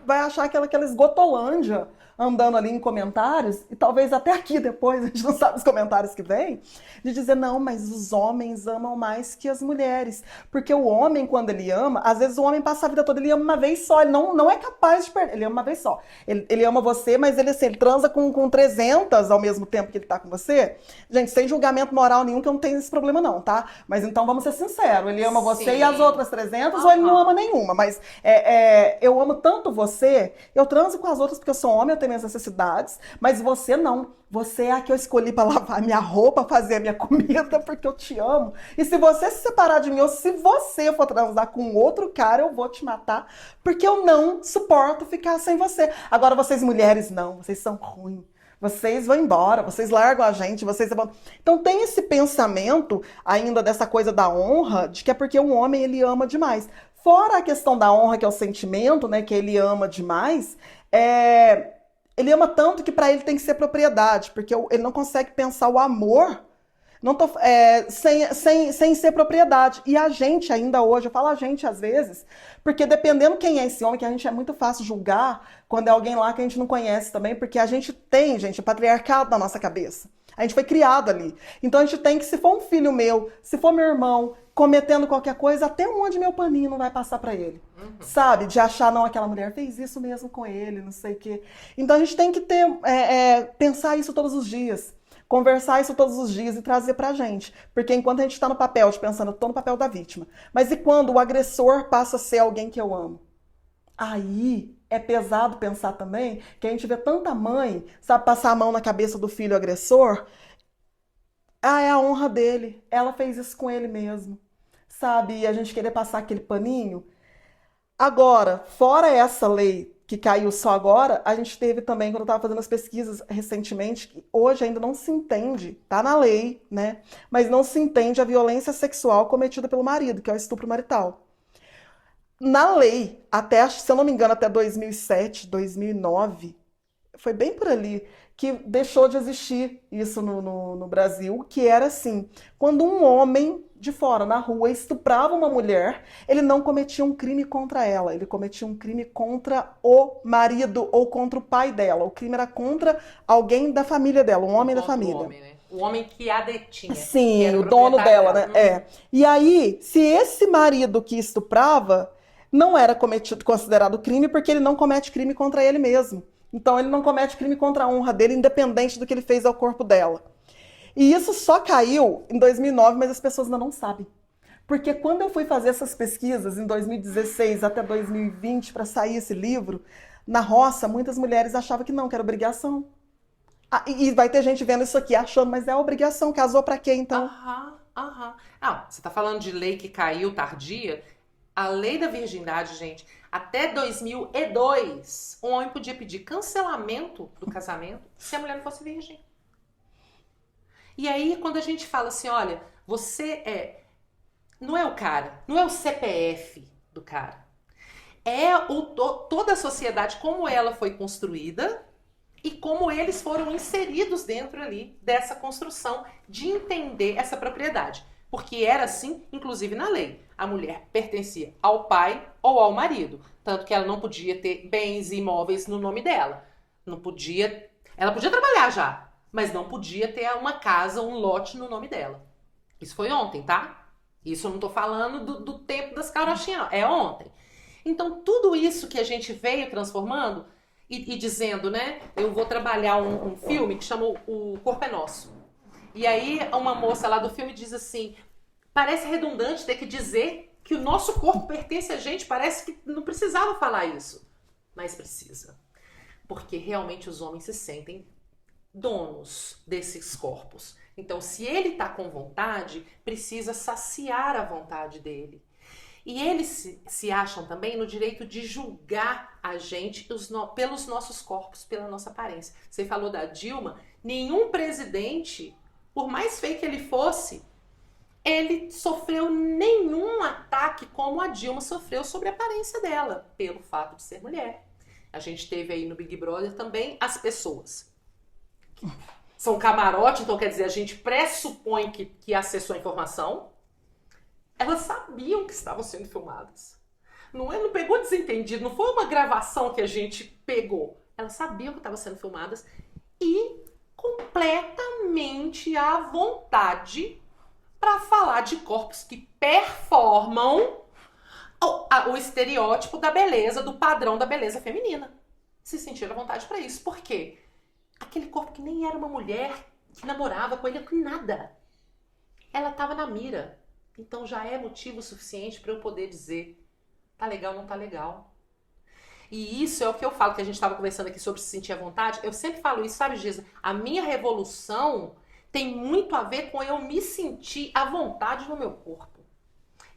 vai achar aquela esgotolândia andando ali em comentários, e talvez até aqui depois, a gente não sabe os comentários que vem, de dizer, não, mas os homens amam mais que as mulheres. Porque o homem, quando ele ama, às vezes o homem passa a vida toda, ele ama uma vez só, ele não é capaz de perder, ele ama uma vez só. Ele ama você, mas ele transa com 300 ao mesmo tempo que ele tá com você. Gente, sem julgamento moral nenhum, que eu não tenho esse problema não, tá? Mas então vamos ser sinceros, ele ama você e as outras 300, ou ele não ama nenhuma, mas eu amo tanto você, eu transo com as outras porque eu sou homem, eu tenho minhas necessidades, mas você não. Você é a que eu escolhi para lavar minha roupa, fazer a minha comida, porque eu te amo. E se você se separar de mim, ou se você for transar com outro cara, eu vou te matar, porque eu não suporto ficar sem você. Agora, vocês mulheres, não. Vocês são ruins. Vocês vão embora, vocês largam a gente, vocês... Então tem esse pensamento ainda dessa coisa da honra, de que é porque um homem, ele ama demais. Fora a questão da honra, que é o sentimento, né, que ele ama demais, ele ama tanto que para ele tem que ser propriedade, porque ele não consegue pensar o amor sem ser propriedade. E a gente ainda hoje, eu falo a gente às vezes, porque dependendo quem é esse homem, que a gente é muito fácil julgar quando é alguém lá que a gente não conhece também, porque a gente tem, gente, o patriarcado na nossa cabeça. A gente foi criado ali. Então a gente tem que, se for um filho meu, se for meu irmão, cometendo qualquer coisa, até onde meu paninho não vai passar pra ele. Sabe? De achar, não, aquela mulher fez isso mesmo com ele, não sei o quê. Então a gente tem que pensar isso todos os dias. Conversar isso todos os dias e trazer pra gente. Porque enquanto a gente tá no papel, pensando, eu tô no papel da vítima. Mas e quando o agressor passa a ser alguém que eu amo? Aí é pesado pensar também que a gente vê tanta mãe, sabe, passar a mão na cabeça do filho agressor. É a honra dele. Ela fez isso com ele mesmo. Sabe? E a gente querer passar aquele paninho. Agora, fora essa lei que caiu só agora, a gente teve também, quando eu estava fazendo as pesquisas recentemente, que hoje ainda não se entende, tá na lei, né? Mas não se entende a violência sexual cometida pelo marido, que é o estupro marital. Na lei, até, se eu não me engano, até 2007, 2009, foi bem por ali, que deixou de existir isso no Brasil, que era assim, quando um homem de fora, na rua, estuprava uma mulher, ele não cometia um crime contra ela, ele cometia um crime contra o marido ou contra o pai dela. O crime era contra alguém da família dela, um homem da família. O homem, né? O homem que a detinha. Sim, o dono dela, né? E aí, se esse marido que estuprava, não era considerado crime, porque ele não comete crime contra ele mesmo. Então ele não comete crime contra a honra dele, independente do que ele fez ao corpo dela. E isso só caiu em 2009, mas as pessoas ainda não sabem. Porque quando eu fui fazer essas pesquisas em 2016 até 2020 para sair esse livro, na roça, muitas mulheres achavam que não, que era obrigação. E vai ter gente vendo isso aqui achando, mas é obrigação, casou para quê então? Você tá falando de lei que caiu tardia? A lei da virgindade, gente, até 2002, um homem podia pedir cancelamento do casamento se a mulher não fosse virgem. E aí, quando a gente fala assim, olha, não é o cara, não é o CPF do cara, é toda a sociedade, como ela foi construída e como eles foram inseridos dentro ali dessa construção de entender essa propriedade. Porque era assim, inclusive na lei. A mulher pertencia ao pai ou ao marido. Tanto que ela não podia ter bens e imóveis no nome dela. Não podia. Ela podia trabalhar já, mas não podia ter uma casa, um lote no nome dela. Isso foi ontem, tá? Isso eu não tô falando do tempo das carochinhas, não. É ontem. Então, tudo isso que a gente veio transformando e dizendo, né? Eu vou trabalhar um filme que chama O Corpo é Nosso. E aí, uma moça lá do filme diz assim, parece redundante ter que dizer que o nosso corpo pertence a gente, parece que não precisava falar isso. Mas precisa. Porque realmente os homens se sentem donos desses corpos. Então, se ele está com vontade, precisa saciar a vontade dele. E eles se acham também no direito de julgar a gente pelos nossos corpos, pela nossa aparência. Você falou da Dilma, nenhum presidente, por mais feio que ele fosse, ele sofreu nenhum ataque como a Dilma sofreu sobre a aparência dela, pelo fato de ser mulher. A gente teve aí no Big Brother também as pessoas que são camarote, então quer dizer, a gente pressupõe que acessou a informação. Elas sabiam que estavam sendo filmadas. Não pegou desentendido, não foi uma gravação que a gente pegou. Elas sabiam que estavam sendo filmadas e completamente à vontade para falar de corpos que performam o estereótipo da beleza, do padrão da beleza feminina. Se sentiram à vontade para isso. Por quê? Aquele corpo que nem era uma mulher que namorava com ele, com nada. Ela estava na mira. Então já é motivo suficiente para eu poder dizer, tá legal, não tá legal. E isso é o que eu falo, que a gente estava conversando aqui sobre se sentir à vontade. Eu sempre falo isso, sabe, Giza? A minha revolução tem muito a ver com eu me sentir à vontade no meu corpo.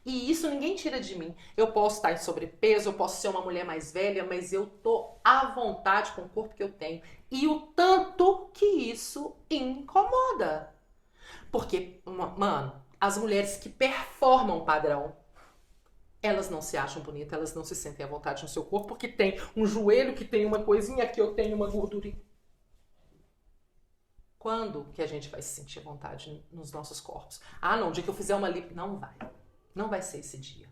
E isso ninguém tira de mim. Eu posso estar em sobrepeso, eu posso ser uma mulher mais velha, mas eu tô à vontade com o corpo que eu tenho. E o tanto que isso incomoda. Porque, mano, as mulheres que performam padrão, elas não se acham bonitas, elas não se sentem à vontade no seu corpo, porque tem um joelho que tem uma coisinha, aqui eu tenho uma gordurinha. Quando que a gente vai se sentir à vontade nos nossos corpos? Ah, não, o dia que eu fizer uma lipo, não vai. Não vai ser esse dia.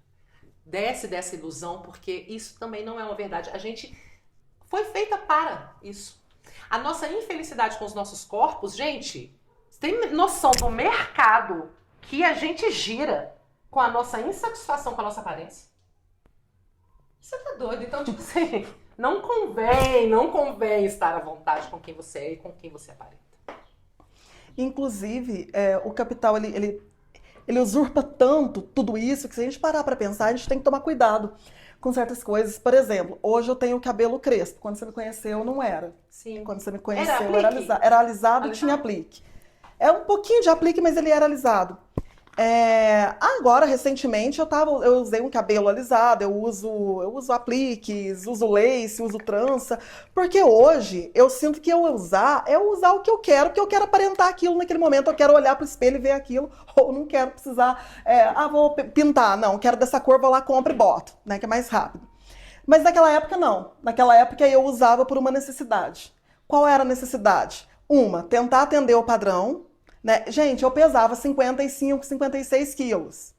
Desce dessa ilusão, porque isso também não é uma verdade. A gente foi feita para isso. A nossa infelicidade com os nossos corpos, gente, você tem noção do mercado que a gente gira com a nossa insatisfação com a nossa aparência? Você tá doido? Então, tipo assim, não convém estar à vontade com quem você é e com quem você aparenta. Inclusive, o capital, ele usurpa tanto tudo isso que se a gente parar para pensar, a gente tem que tomar cuidado com certas coisas. Por exemplo, hoje eu tenho cabelo crespo. Quando você me conheceu, não era. Sim. Quando você me conheceu, era alisado e tinha aplique. É um pouquinho de aplique, mas ele era alisado. Agora, recentemente, eu usei um cabelo alisado, eu uso apliques, uso lace, uso trança, porque hoje eu sinto que eu usar o que eu quero aparentar aquilo naquele momento, eu quero olhar pro espelho e ver aquilo, ou não quero precisar, vou pintar, não, quero dessa cor, vou lá, compro e boto, né, que é mais rápido. Mas naquela época não, naquela época eu usava por uma necessidade. Qual era a necessidade? Tentar atender o padrão, né? Gente, eu pesava 55, 56 quilos.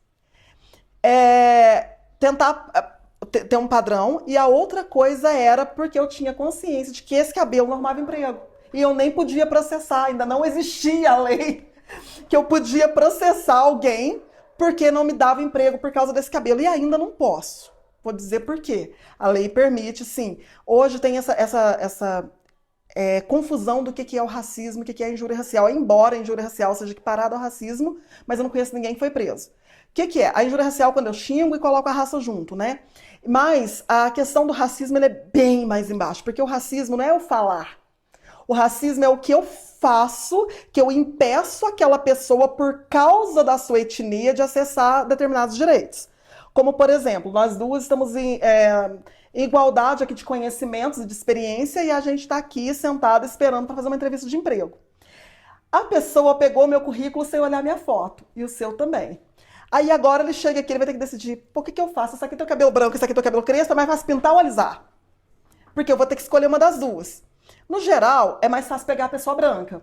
Tentar ter um padrão. E a outra coisa era porque eu tinha consciência de que esse cabelo não arrumava emprego. E eu nem podia processar, ainda não existia a lei que eu podia processar alguém porque não me dava emprego por causa desse cabelo. E ainda não posso. Vou dizer por quê. A lei permite, sim. Hoje tem essa confusão do que é o racismo, o que é a injúria racial. Embora a injúria racial seja equiparada ao racismo, mas eu não conheço ninguém que foi preso. O que é? A injúria racial quando eu xingo e coloco a raça junto, né? Mas a questão do racismo é bem mais embaixo, porque o racismo não é o falar. O racismo é o que eu faço, que eu impeço aquela pessoa por causa da sua etnia de acessar determinados direitos. Como, por exemplo, nós duas estamos em igualdade aqui de conhecimentos e de experiência e a gente está aqui sentado esperando para fazer uma entrevista de emprego. A pessoa pegou meu currículo sem olhar minha foto, e o seu também. Aí agora ele chega aqui, ele vai ter que decidir, por que eu faço? Isso aqui tem o cabelo branco, isso aqui tem o cabelo crespo, é mais fácil pintar ou alisar? Porque eu vou ter que escolher uma das duas. No geral, é mais fácil pegar a pessoa branca.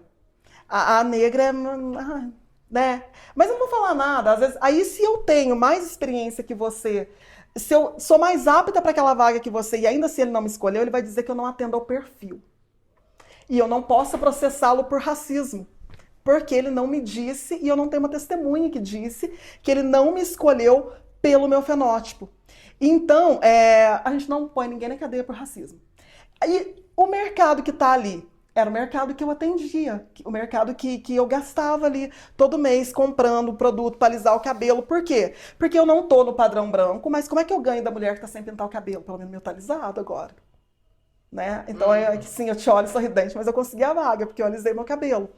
A negra é, né? Mas eu não vou falar nada. Às vezes, aí se eu tenho mais experiência que você, se eu sou mais apta para aquela vaga que você, e ainda se ele não me escolheu, ele vai dizer que eu não atendo ao perfil. E eu não posso processá-lo por racismo. Porque ele não me disse, e eu não tenho uma testemunha que disse, que ele não me escolheu pelo meu fenótipo. Então, a gente não põe ninguém na cadeia por racismo. E o mercado que está ali era o mercado que eu atendia, o mercado que eu gastava ali todo mês comprando produto para alisar o cabelo. Por quê? Porque eu não tô no padrão branco, mas como é que eu ganho da mulher que está sem pintar o cabelo? Pelo menos meu tá alisado agora. Né? Então, sim, eu te olho sorridente, mas eu consegui a vaga, porque eu alisei meu cabelo.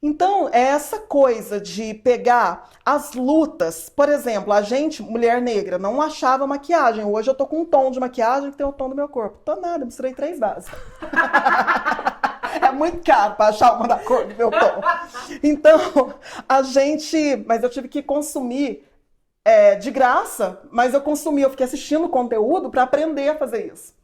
Então, é essa coisa de pegar as lutas. Por exemplo, a gente, mulher negra, não achava maquiagem. Hoje eu tô com um tom de maquiagem que tem o tom do meu corpo. Tô nada, misturei 3 bases. É muito caro para achar uma da cor do meu tom. Então, mas eu tive que consumir de graça, mas eu fiquei assistindo conteúdo para aprender a fazer isso.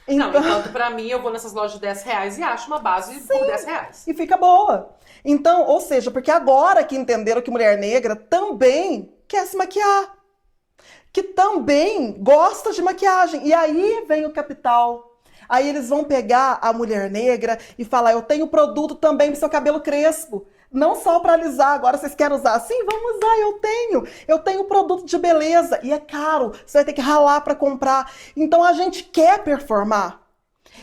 Não, enquanto pra mim, eu vou nessas lojas de R$10 e acho uma base por R$10. E fica boa. Então, ou seja, porque agora que entenderam que mulher negra também quer se maquiar, que também gosta de maquiagem. E aí vem o capital. Aí eles vão pegar a mulher negra e falar, eu tenho produto também pro seu cabelo crespo. Não só para alisar, agora vocês querem usar assim? Vamos usar, eu tenho produto de beleza e é caro, você vai ter que ralar para comprar. Então a gente quer performar.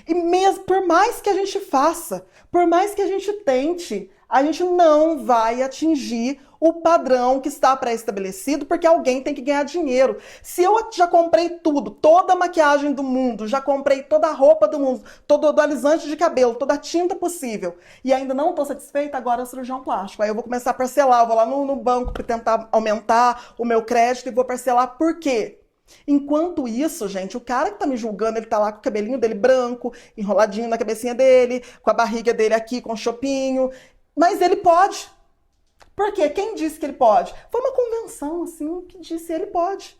E mesmo por mais que a gente faça, por mais que a gente tente, a gente não vai atingir o padrão que está pré-estabelecido, porque alguém tem que ganhar dinheiro. Se eu já comprei tudo, toda a maquiagem do mundo, já comprei toda a roupa do mundo, todo o alisante de cabelo, toda a tinta possível, e ainda não estou satisfeita, agora é o cirurgião plástico. Aí eu vou começar a parcelar, eu vou lá no banco para tentar aumentar o meu crédito e vou parcelar. Por quê? Enquanto isso, gente, o cara que tá me julgando, ele tá lá com o cabelinho dele branco, enroladinho na cabecinha dele, com a barriga dele aqui, com o chopinho, mas ele pode. Por quê? Quem disse que ele pode? Foi uma convenção, assim, que disse ele pode.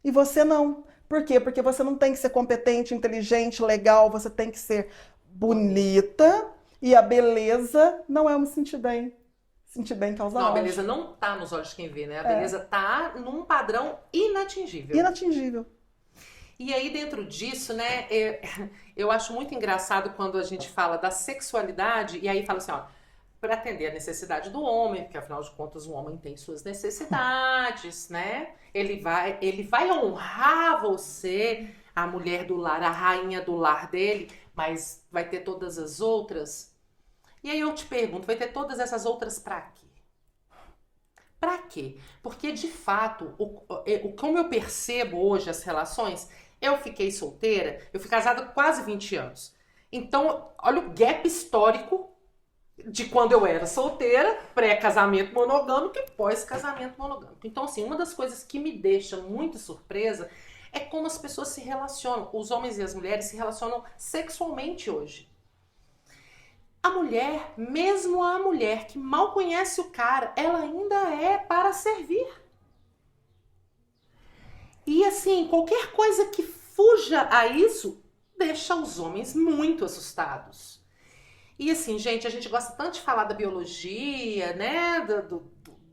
E você não. Por quê? Porque você não tem que ser competente, inteligente, legal, você tem que ser bonita, e a beleza não é me sentir bem. Sentir bem causa ódio. Não, a beleza não tá nos olhos de quem vê, né? A beleza tá num padrão inatingível. Inatingível. E aí, dentro disso, né, eu acho muito engraçado quando a gente fala da sexualidade, e aí fala assim, ó, para atender a necessidade do homem, porque afinal de contas o homem tem suas necessidades, né? Ele vai honrar você, a mulher do lar, a rainha do lar dele, mas vai ter todas as outras. E aí eu te pergunto, vai ter todas essas outras pra quê? Pra quê? Porque de fato, como eu percebo hoje as relações, eu fiquei solteira, eu fui casada há quase 20 anos. Então, olha o gap histórico de quando eu era solteira, pré-casamento monogâmico e pós-casamento monogâmico. Então, assim, uma das coisas que me deixa muito surpresa é como as pessoas se relacionam, os homens e as mulheres se relacionam sexualmente hoje. A mulher, mesmo a mulher que mal conhece o cara, ela ainda é para servir. E assim, qualquer coisa que fuja a isso, deixa os homens muito assustados. E assim, gente, a gente gosta tanto de falar da biologia, né,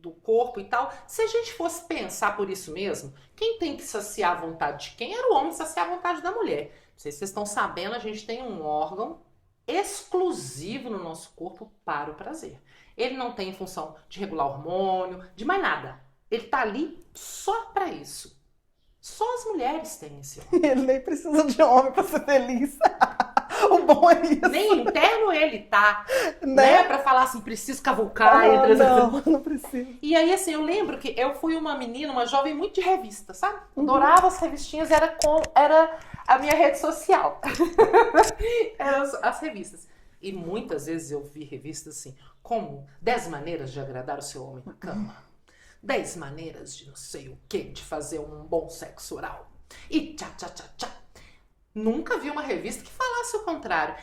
do corpo e tal. Se a gente fosse pensar por isso mesmo, quem tem que saciar a vontade de quem? Era o homem saciar a vontade da mulher. Não sei se vocês estão sabendo, a gente tem um órgão exclusivo no nosso corpo para o prazer. Ele não tem função de regular hormônio, de mais nada. Ele tá ali só para isso. Só as mulheres têm esse órgão. Ele nem precisa de homem para ser feliz. O bom é isso. Nem interno ele tá, né? Pra falar assim, preciso cavucar. Não precisa. E aí, assim, eu lembro que eu fui uma menina, uma jovem muito de revista, sabe? Adorava as revistinhas, era a minha rede social. Eram as revistas. E muitas vezes eu vi revistas assim, como 10 maneiras de agradar o seu homem na cama. 10 maneiras de não sei o que, de fazer um bom sexo oral. E tchá, tchá, tchá, tchá. Nunca vi uma revista que falasse o contrário.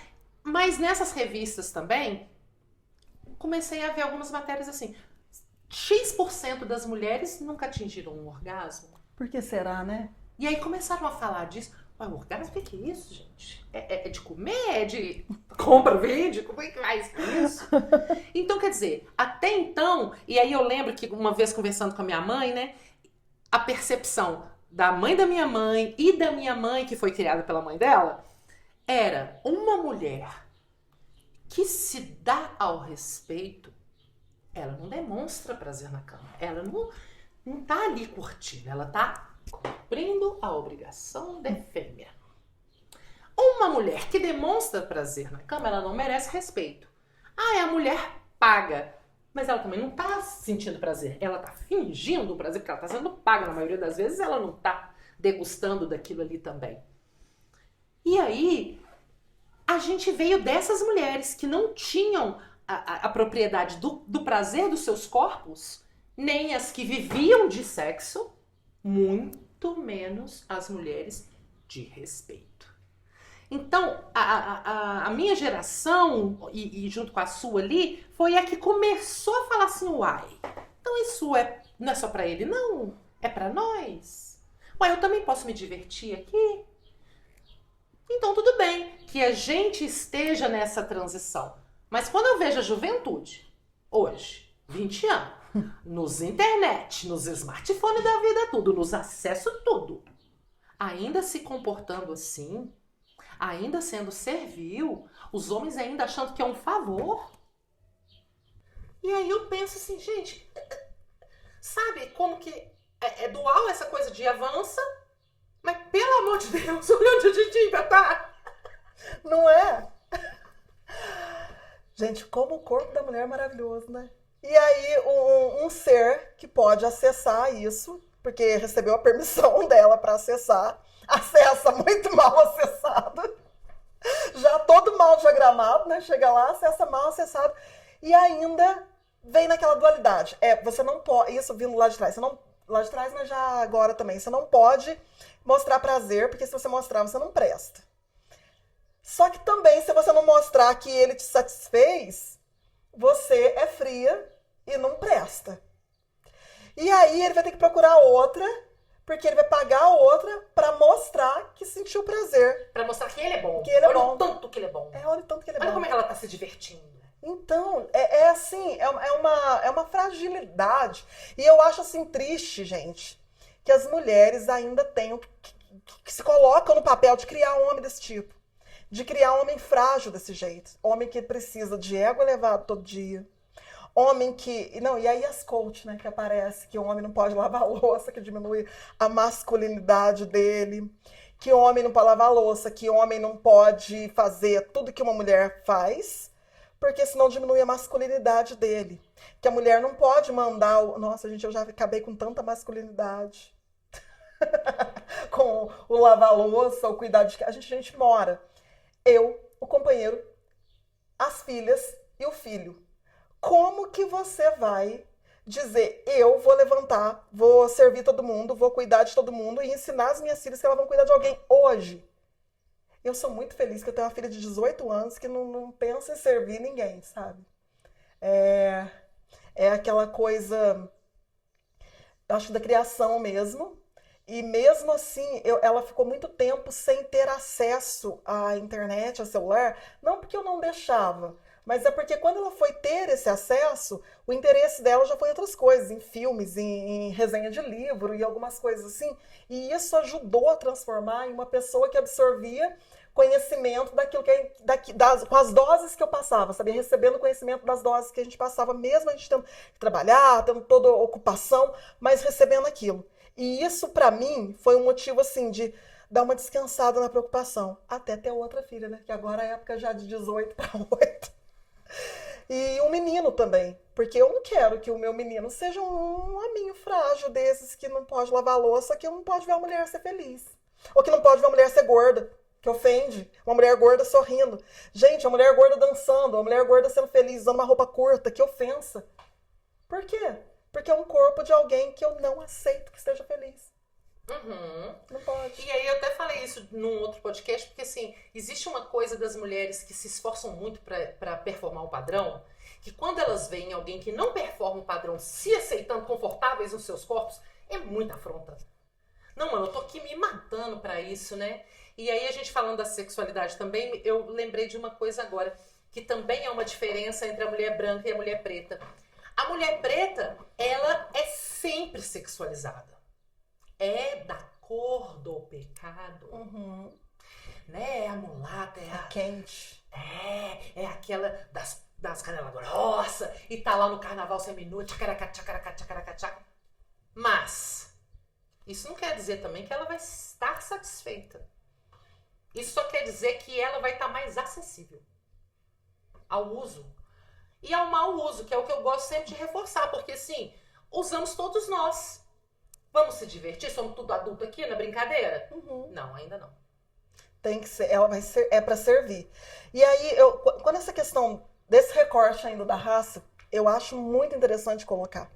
Mas nessas revistas também, comecei a ver algumas matérias assim. X% das mulheres nunca atingiram um orgasmo. Por que será, né? E aí começaram a falar disso. Ué, orgasmo, o que é isso, gente? É de comer? É de compra, vende? Como é que faz isso? Então, quer dizer, até então... E aí eu lembro que uma vez conversando com a minha mãe, né? A percepção da mãe da minha mãe e da minha mãe, que foi criada pela mãe dela, era uma mulher que se dá ao respeito, ela não demonstra prazer na cama. Ela não tá ali curtindo, ela tá cumprindo a obrigação de fêmea. Uma mulher que demonstra prazer na cama, ela não merece respeito. Ah, a mulher paga. Mas ela também não tá sentindo prazer. Ela tá fingindo o prazer, porque ela tá sendo paga. Na maioria das vezes, ela não tá degustando daquilo ali também. E aí, a gente veio dessas mulheres que não tinham a propriedade do prazer dos seus corpos, nem as que viviam de sexo, muito menos as mulheres de respeito. Então, a minha geração, e junto com a sua ali, foi a que começou a falar assim, uai, então isso não é só pra ele, não, é pra nós. Uai, eu também posso me divertir aqui? Então tudo bem que a gente esteja nessa transição. Mas quando eu vejo a juventude, hoje, 20 anos, nos internet, nos smartphones da vida tudo, nos acessos tudo, ainda se comportando assim, ainda sendo servil, os homens ainda achando que é um favor. E aí eu penso assim, gente, sabe como que é dual essa coisa de avança, mas pelo amor de Deus, olha onde a gente ainda tá. Não é? Gente, como o corpo da mulher é maravilhoso, né? E aí, um ser que pode acessar isso, porque recebeu a permissão dela para acessar, acessa muito mal acessado, já todo mal diagramado, né? Chega lá, acessa mal acessado, e ainda vem naquela dualidade. Você não pode, isso vindo lá de trás, você não, lá de trás, mas já agora também, você não pode mostrar prazer, porque se você mostrar, você não presta. Só que também, se você não mostrar que ele te satisfez, você é fria e não presta. E aí ele vai ter que procurar outra, porque ele vai pagar a outra pra mostrar que sentiu prazer. Pra mostrar que ele é bom. Que ele é olha bom. o tanto que ele é bom. Olha o tanto que ele é olha bom. como é que ela tá se divertindo. Então, assim, é uma fragilidade. E eu acho assim triste, gente, que as mulheres ainda tenham que se colocam no papel de criar um homem desse tipo. De criar um homem frágil desse jeito. Homem que precisa de ego elevado todo dia. Homem que... Não, e aí as coach, né, que aparece, que o homem não pode lavar a louça, que diminui a masculinidade dele. Que o homem não pode lavar a louça, que o homem não pode fazer tudo que uma mulher faz, porque senão diminui a masculinidade dele. Que a mulher não pode mandar... Nossa, gente, eu já acabei com tanta masculinidade. Com o lavar a louça, o cuidar de... A gente mora. Eu, o companheiro, as filhas e o filho. Como que você vai dizer, eu vou levantar, vou servir todo mundo, vou cuidar de todo mundo e ensinar as minhas filhas que elas vão cuidar de alguém hoje? Eu sou muito feliz que eu tenho uma filha de 18 anos que não pensa em servir ninguém, sabe? É aquela coisa, acho que da criação mesmo. E mesmo assim, ela ficou muito tempo sem ter acesso à internet, ao celular. Não porque eu não deixava, mas é porque quando ela foi ter esse acesso, o interesse dela já foi em outras coisas, em filmes, em resenha de livro e algumas coisas assim. E isso ajudou a transformar em uma pessoa que absorvia conhecimento daquilo com as doses que eu passava, sabia? Recebendo conhecimento das doses que a gente passava, mesmo a gente tendo que trabalhar, tendo toda a ocupação, mas recebendo aquilo. E isso, pra mim, foi um motivo, assim, de dar uma descansada na preocupação. Até ter outra filha, né? Que agora é a época já de 18 para 8. E um menino também. Porque eu não quero que o meu menino seja um hominho frágil desses que não pode lavar a louça, que não pode ver a mulher ser feliz. Ou que não pode ver a mulher ser gorda, que ofende. Uma mulher gorda sorrindo. Gente, uma mulher gorda dançando, uma mulher gorda sendo feliz, usando uma roupa curta, que ofensa. Por quê? Porque é um corpo de alguém que eu não aceito que esteja feliz. Uhum. Não pode. E aí eu até falei isso num outro podcast, porque assim, existe uma coisa das mulheres que se esforçam muito pra performar o padrão, que quando elas veem alguém que não performa o padrão se aceitando confortáveis nos seus corpos, é muita afronta. Não, mano, eu tô aqui me matando pra isso, né? E aí a gente falando da sexualidade também, eu lembrei de uma coisa agora, que também é uma diferença entre a mulher branca e a mulher preta. A mulher preta, ela é sempre sexualizada. É da cor do pecado. Né? A mulata é a quente. É aquela das canelas grossas e tá lá no carnaval seminua, tchacaracá, tchacaracá, tchacaracá, tchacaracá. Mas isso não quer dizer também que ela vai estar satisfeita. Isso só quer dizer que ela vai estar mais acessível ao uso e ao mau uso, que é o que eu gosto sempre de reforçar, porque assim, usamos todos nós. Vamos se divertir? Somos tudo adulto aqui na brincadeira? Não, ainda não. Tem que ser, ela vai ser, é para servir. E aí, quando essa questão desse recorte ainda da raça, eu acho muito interessante colocar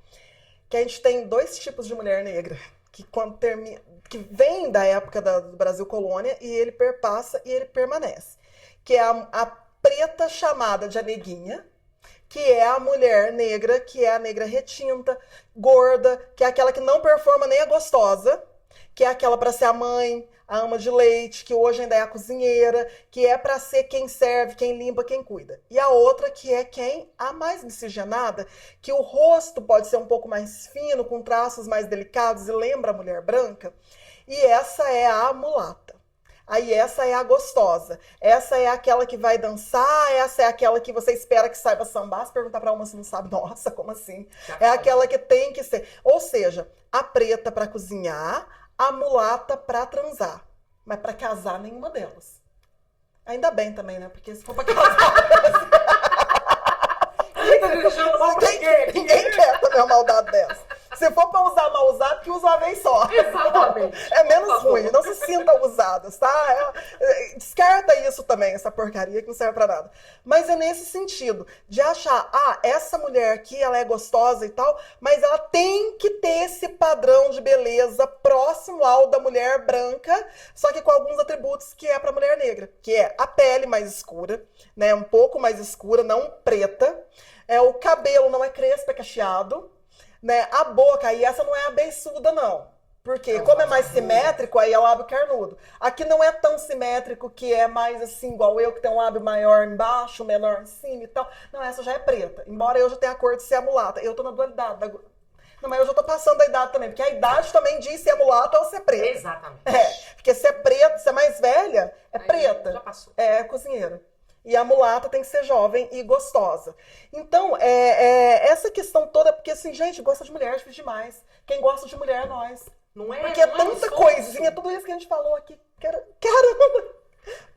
que a gente tem dois tipos de mulher negra, que quando termina, que vem da época do Brasil colônia e ele perpassa e ele permanece, que é a preta chamada de a neguinha, que é a mulher negra, que é a negra retinta, gorda, que é aquela que não performa nem a gostosa, que é aquela para ser a mãe, a ama de leite, que hoje ainda é a cozinheira, que é para ser quem serve, quem limpa, quem cuida. E a outra que é a mais miscigenada, que o rosto pode ser um pouco mais fino, com traços mais delicados e lembra a mulher branca. E essa é a mulata. Aí essa é a gostosa. Essa é aquela que vai dançar, essa é aquela que você espera que saiba sambar. Se perguntar para uma se não sabe, nossa, como assim? É aquela que tem que ser. Ou seja, a preta para cozinhar, a mulata para transar. Mas para casar, nenhuma delas. Ainda bem também, né? Porque se for para casar... ninguém quer também uma maldade dessa. Se for pra usar mal usado, que usa uma vez só. Exatamente. É menos ruim, não se sintam usadas, tá? Descarta isso também, essa porcaria que não serve pra nada. Mas é nesse sentido, de achar, essa mulher aqui, ela é gostosa e tal, mas ela tem que ter esse padrão de beleza próximo ao da mulher branca, só que com alguns atributos que é pra mulher negra, que é a pele mais escura, né? Um pouco mais escura, não preta. O cabelo não é crespo, é cacheado. Né? A boca, e essa não é a beiçuda, não. Porque como é mais simétrico, aí é o lábio carnudo. Aqui não é tão simétrico, que é mais assim, igual eu, que tem um lábio maior embaixo, menor em cima e tal. Não, essa já é preta. Embora eu já tenha a cor de ser a mulata. Eu tô na dualidade. Não, mas eu já tô passando da idade também. Porque a idade também diz se é mulata ou se é preta. Exatamente. Porque se é preta, se é mais velha, é aí preta. Já passou. É cozinheira. E a mulata tem que ser jovem e gostosa. Então, essa questão toda, porque assim, gente, gosta de mulher, difícil demais. Quem gosta de mulher é nós. Não é? Porque é tanta coisinha, tudo isso que a gente falou aqui. Caramba!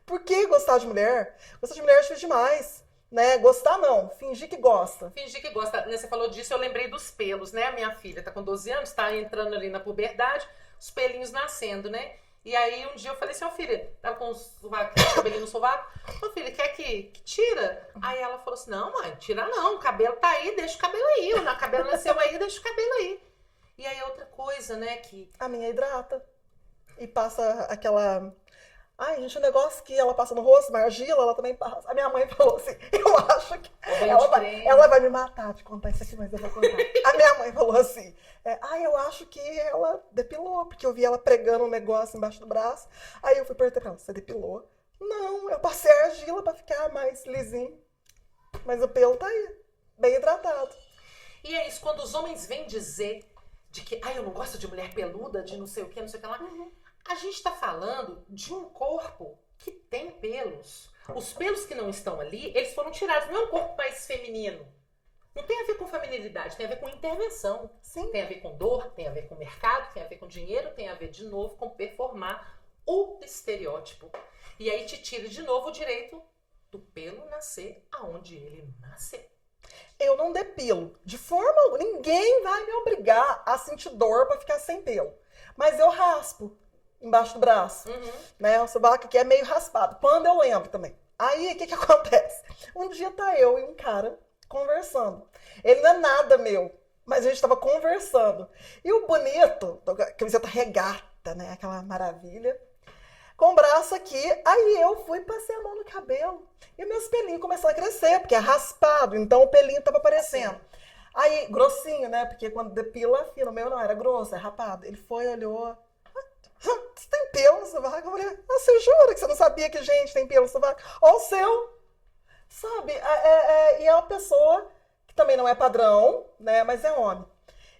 Por que gostar de mulher? Gostar de mulher é difícil demais. Né? Gostar não, fingir que gosta. Fingir que gosta. Você falou disso, eu lembrei dos pelos, né? A minha filha tá com 12 anos, tá entrando ali na puberdade, os pelinhos nascendo, né? E aí um dia eu falei assim, filha, tava com o cabelinho no sovaco, filha, quer que tira? Aí ela falou assim, não, mãe, tira não, o cabelo tá aí, deixa o cabelo aí, o cabelo nasceu aí, deixa o cabelo aí. E aí outra coisa, né, que... A minha hidrata. E passa aquela... Ai, gente, o negócio que ela passa no rosto, uma argila, ela também passa. A minha mãe falou assim, eu acho que ela vai me matar de contar isso aqui, mas eu vou contar. A minha mãe falou assim, eu acho que ela depilou, porque eu vi ela pregando um negócio embaixo do braço. Aí eu fui perguntar pra ela, você depilou? Não, eu passei a argila pra ficar mais lisinho. Mas o pelo tá aí, bem hidratado. E é isso, quando os homens vêm dizer de que, eu não gosto de mulher peluda, de não sei o que lá. A gente está falando de um corpo que tem pelos. Os pelos que não estão ali, eles foram tirados. Não é um corpo mais feminino. Não tem a ver com feminilidade, tem a ver com intervenção. Sim. Tem a ver com dor, tem a ver com mercado, tem a ver com dinheiro, tem a ver de novo com performar o estereótipo. E aí te tira de novo o direito do pelo nascer aonde ele nasceu. Eu não depilo. De forma alguma, ninguém vai me obrigar a sentir dor para ficar sem pelo. Mas eu raspo embaixo do braço, né? O sovaco aqui é meio raspado. Quando eu lembro também. Aí, o que acontece? Um dia tá eu e um cara conversando. Ele não é nada meu, mas a gente tava conversando. E o bonito, camiseta regata, né? Aquela maravilha. com o braço aqui. Aí eu fui, passei a mão no cabelo. E meus pelinhos começaram a crescer, porque é raspado, então o pelinho tava aparecendo. Sim. Aí, grossinho, né? Porque quando depila, fino. O meu não, era grosso, é rapado. Ele foi, olhou. Você tem pelo no sovaco? Eu falei, você jura que você não sabia que gente tem pelo no sovaco? Ó o seu, sabe? E é uma pessoa que também não é padrão, né? Mas é homem.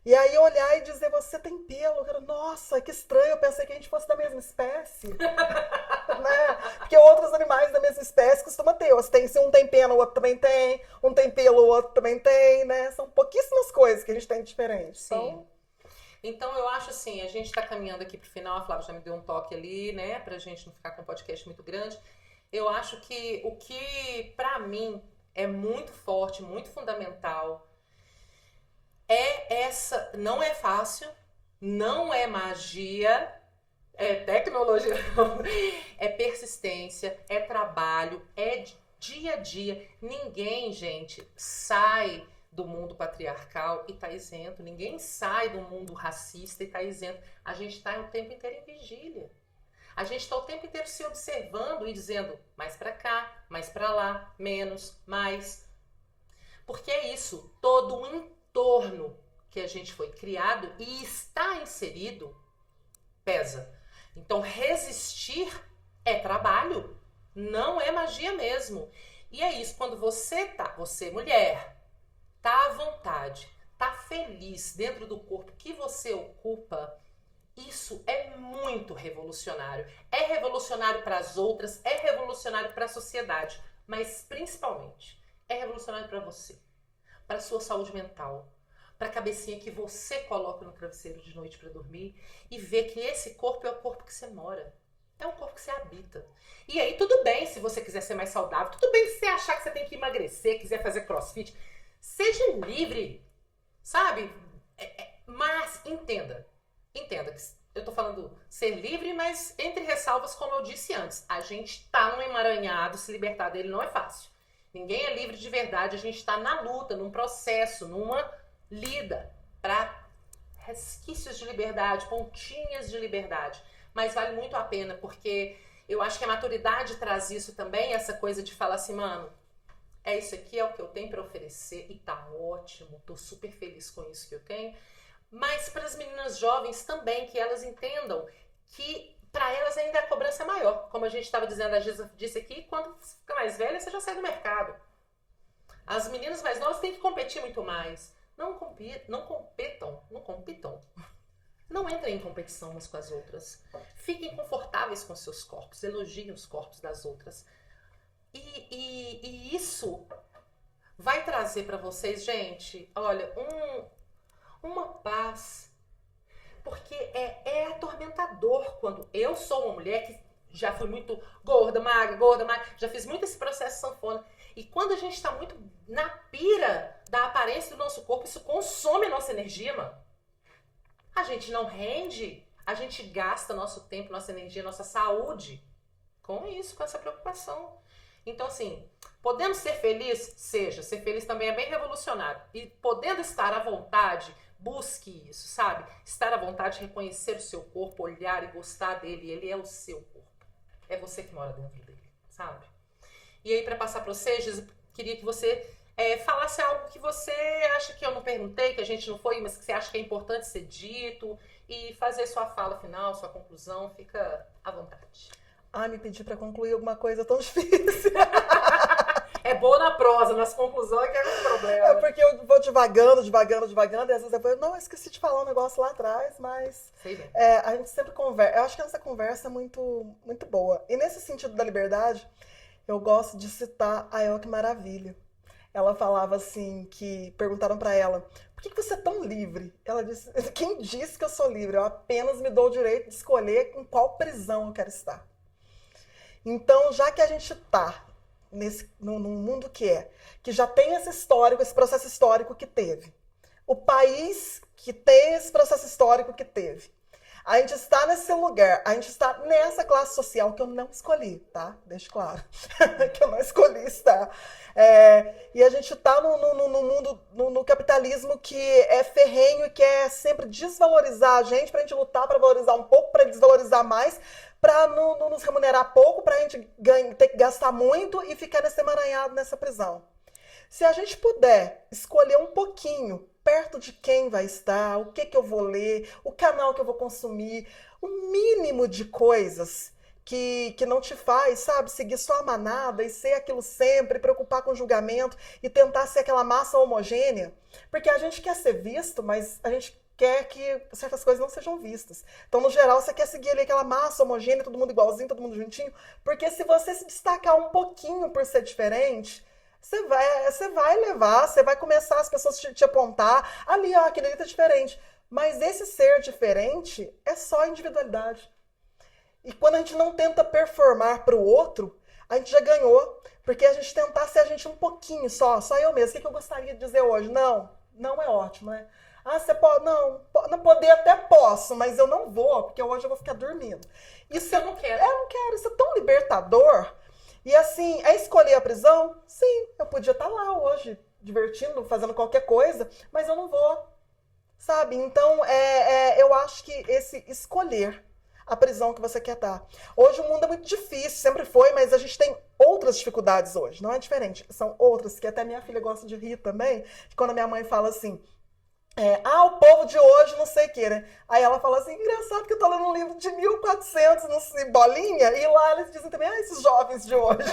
E aí olhar e dizer, você tem pelo. Eu quero, nossa, que estranho, eu pensei que a gente fosse da mesma espécie. Né? Porque outros animais da mesma espécie costumam ter. Se um tem pena, o outro também tem. Um tem pelo, o outro também tem, né? São pouquíssimas coisas que a gente tem de diferente. Sim. Então, eu acho assim, a gente está caminhando aqui para o final, a Flávia já me deu um toque ali, né, pra gente não ficar com um podcast muito grande. Eu acho que o que, para mim, é muito forte, muito fundamental, não é fácil, não é magia, é tecnologia, é persistência, é trabalho, é dia a dia. Ninguém, gente, sai do mundo patriarcal e tá isento. Ninguém sai do mundo racista e tá isento. A gente tá o tempo inteiro em vigília. A gente tá o tempo inteiro se observando e dizendo mais pra cá, mais pra lá, menos, mais. Porque é isso, todo o entorno que a gente foi criado e está inserido pesa. Então resistir é trabalho, não é magia mesmo. E é isso, quando você mulher, tá à vontade, tá feliz dentro do corpo que você ocupa, isso é muito revolucionário. É revolucionário para as outras, é revolucionário para a sociedade, mas principalmente é revolucionário para você, para a sua saúde mental, para a cabecinha que você coloca no travesseiro de noite para dormir e ver que esse corpo é o corpo que você mora. É um corpo que você habita. E aí tudo bem se você quiser ser mais saudável, tudo bem se você achar que você tem que emagrecer, quiser fazer crossfit. Seja livre, sabe? Mas entenda que eu tô falando ser livre, mas entre ressalvas, como eu disse antes, a gente tá num emaranhado, se libertar dele não é fácil. Ninguém é livre de verdade, a gente tá na luta, num processo, numa lida para resquícios de liberdade, pontinhas de liberdade. Mas vale muito a pena, porque eu acho que a maturidade traz isso também, essa coisa de falar assim, mano, é isso aqui, é o que eu tenho para oferecer e tá ótimo, tô super feliz com isso que eu tenho. Mas para as meninas jovens também, que elas entendam que para elas ainda a cobrança é maior. Como a gente estava dizendo, a Giza disse aqui, quando você fica mais velha, você já sai do mercado. As meninas mais novas têm que competir muito mais. Não compitam. Não entrem em competição umas com as outras. Fiquem confortáveis com seus corpos, elogiem os corpos das outras. E isso vai trazer para vocês, gente, olha, uma paz. Porque é atormentador quando eu sou uma mulher que já fui muito gorda, magra, já fiz muito esse processo sanfona. E quando a gente tá muito na pira da aparência do nosso corpo, isso consome a nossa energia, mano. A gente não rende, a gente gasta nosso tempo, nossa energia, nossa saúde com isso, com essa preocupação. Então, assim, podendo ser feliz, seja. Ser feliz também é bem revolucionário. E podendo estar à vontade, busque isso, sabe? Estar à vontade, reconhecer o seu corpo, olhar e gostar dele. Ele é o seu corpo. É você que mora dentro dele, sabe? E aí, para passar para você, Giz, queria que você falasse algo que você acha que eu não perguntei, que a gente não foi, mas que você acha que é importante ser dito. E fazer sua fala final, sua conclusão. Fica à vontade. Me pedir para concluir alguma coisa tão difícil. É boa na prosa, nas conclusões que é um problema. É porque eu vou devagando, e às vezes eu falo, não, eu esqueci de falar um negócio lá atrás, mas Sei bem. A gente sempre conversa. Eu acho que essa conversa é muito, muito boa. E nesse sentido da liberdade, eu gosto de citar a El Que Maravilha. Ela falava assim, que perguntaram para ela, por que você é tão livre? Ela disse, quem disse que eu sou livre? Eu apenas me dou o direito de escolher em qual prisão eu quero estar. Então, já que a gente está num mundo que já tem esse histórico, esse processo histórico que teve, o país que tem esse processo histórico que teve, A gente está nesse lugar, a gente está nessa classe social que eu não escolhi, tá? Deixa claro. Que eu não escolhi estar. E a gente está no mundo, no capitalismo que é ferrenho e quer sempre desvalorizar a gente, para a gente lutar para valorizar um pouco, para desvalorizar mais, para não nos remunerar pouco, para a gente ter que gastar muito e ficar nesse emaranhado nessa prisão. Se a gente puder escolher um pouquinho perto de quem vai estar, o que eu vou ler, o canal que eu vou consumir, o mínimo de coisas que não te faz, sabe, seguir só a manada e ser aquilo sempre, preocupar com o julgamento e tentar ser aquela massa homogênea, porque a gente quer ser visto, mas a gente quer que certas coisas não sejam vistas. Então, no geral, você quer seguir ali aquela massa homogênea, todo mundo igualzinho, todo mundo juntinho, porque se você se destacar um pouquinho por ser diferente, você vai levar, você vai começar as pessoas te apontar, ali, ó, aquele ali tá diferente. Mas esse ser diferente é só individualidade. E quando a gente não tenta performar para o outro, a gente já ganhou. Porque a gente tentar ser a gente um pouquinho só eu mesmo. O que eu gostaria de dizer hoje? Não é ótimo, né? Ah, você pode? Não poder até posso, mas eu não vou, porque hoje eu vou ficar dormindo. Isso eu não quero. Eu não quero, isso é tão libertador. E assim, é escolher a prisão? Sim, eu podia estar lá hoje, divertindo, fazendo qualquer coisa, mas eu não vou, sabe? Então, eu acho que esse escolher a prisão que você quer estar. Hoje o mundo é muito difícil, sempre foi, mas a gente tem outras dificuldades hoje, não é diferente. São outras, que até minha filha gosta de rir também, que quando a minha mãe fala assim, o povo de hoje, não sei o que, né? Aí ela fala assim, engraçado que eu tô lendo um livro de 1400, não sei, bolinha, e lá eles dizem também, esses jovens de hoje.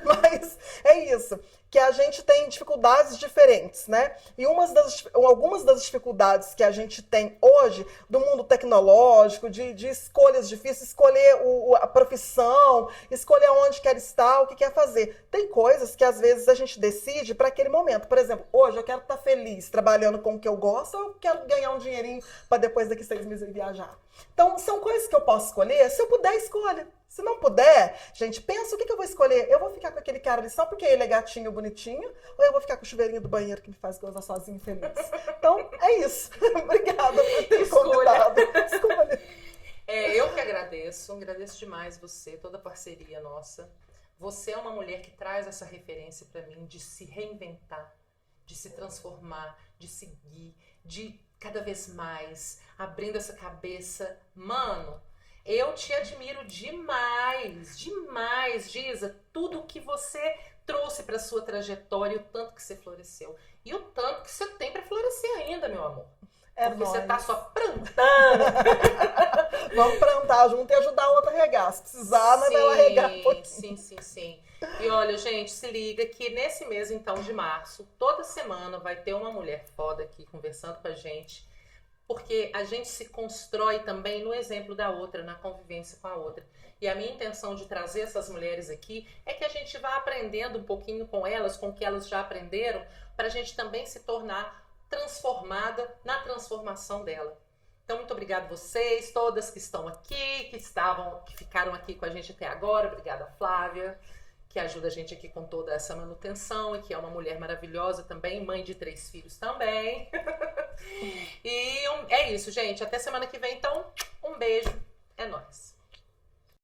Mas é isso, que a gente tem dificuldades diferentes, né? E algumas das dificuldades que a gente tem hoje, do mundo tecnológico, de escolhas difíceis, escolher a profissão, escolher onde quer estar, o que quer fazer. Tem coisas que às vezes a gente decide para aquele momento. Por exemplo, hoje eu quero estar feliz trabalhando com o que eu gosto, ou eu quero ganhar um dinheirinho para depois daqui 6 meses eu viajar. Então, são coisas que eu posso escolher. Se eu puder, escolha. Se não puder, gente, pensa o que eu vou escolher. Eu vou ficar com aquele cara ali só porque ele é gatinho, bonitinho, ou eu vou ficar com o chuveirinho do banheiro que me faz gozar sozinho e feliz. Então, é isso. Obrigada por ter convidado. Escolha. Eu que agradeço demais você, toda a parceria nossa. Você é uma mulher que traz essa referência para mim de se reinventar, de se transformar, de seguir, de cada vez mais, abrindo essa cabeça. Mano, eu te admiro demais, Giza, tudo que você trouxe para sua trajetória, o tanto que você floresceu e o tanto que você tem para florescer ainda, meu amor. Porque você tá só plantando. Vamos plantar junto e ajudar a outra a regar. Se precisar, mas ela regar um pouquinho. Sim. E olha, gente, se liga que nesse mês, então, de março, toda semana vai ter uma mulher foda aqui conversando com a gente. Porque a gente se constrói também no exemplo da outra, na convivência com a outra. E a minha intenção de trazer essas mulheres aqui é que a gente vá aprendendo um pouquinho com elas, com o que elas já aprenderam, para a gente também se tornar transformada na transformação dela. Então, muito obrigada a vocês, todas que estão aqui, que ficaram aqui com a gente até agora. Obrigada, Flávia, que ajuda a gente aqui com toda essa manutenção e que é uma mulher maravilhosa também, mãe de 3 filhos também. E é isso, gente. Até semana que vem, então, um beijo. É nóis.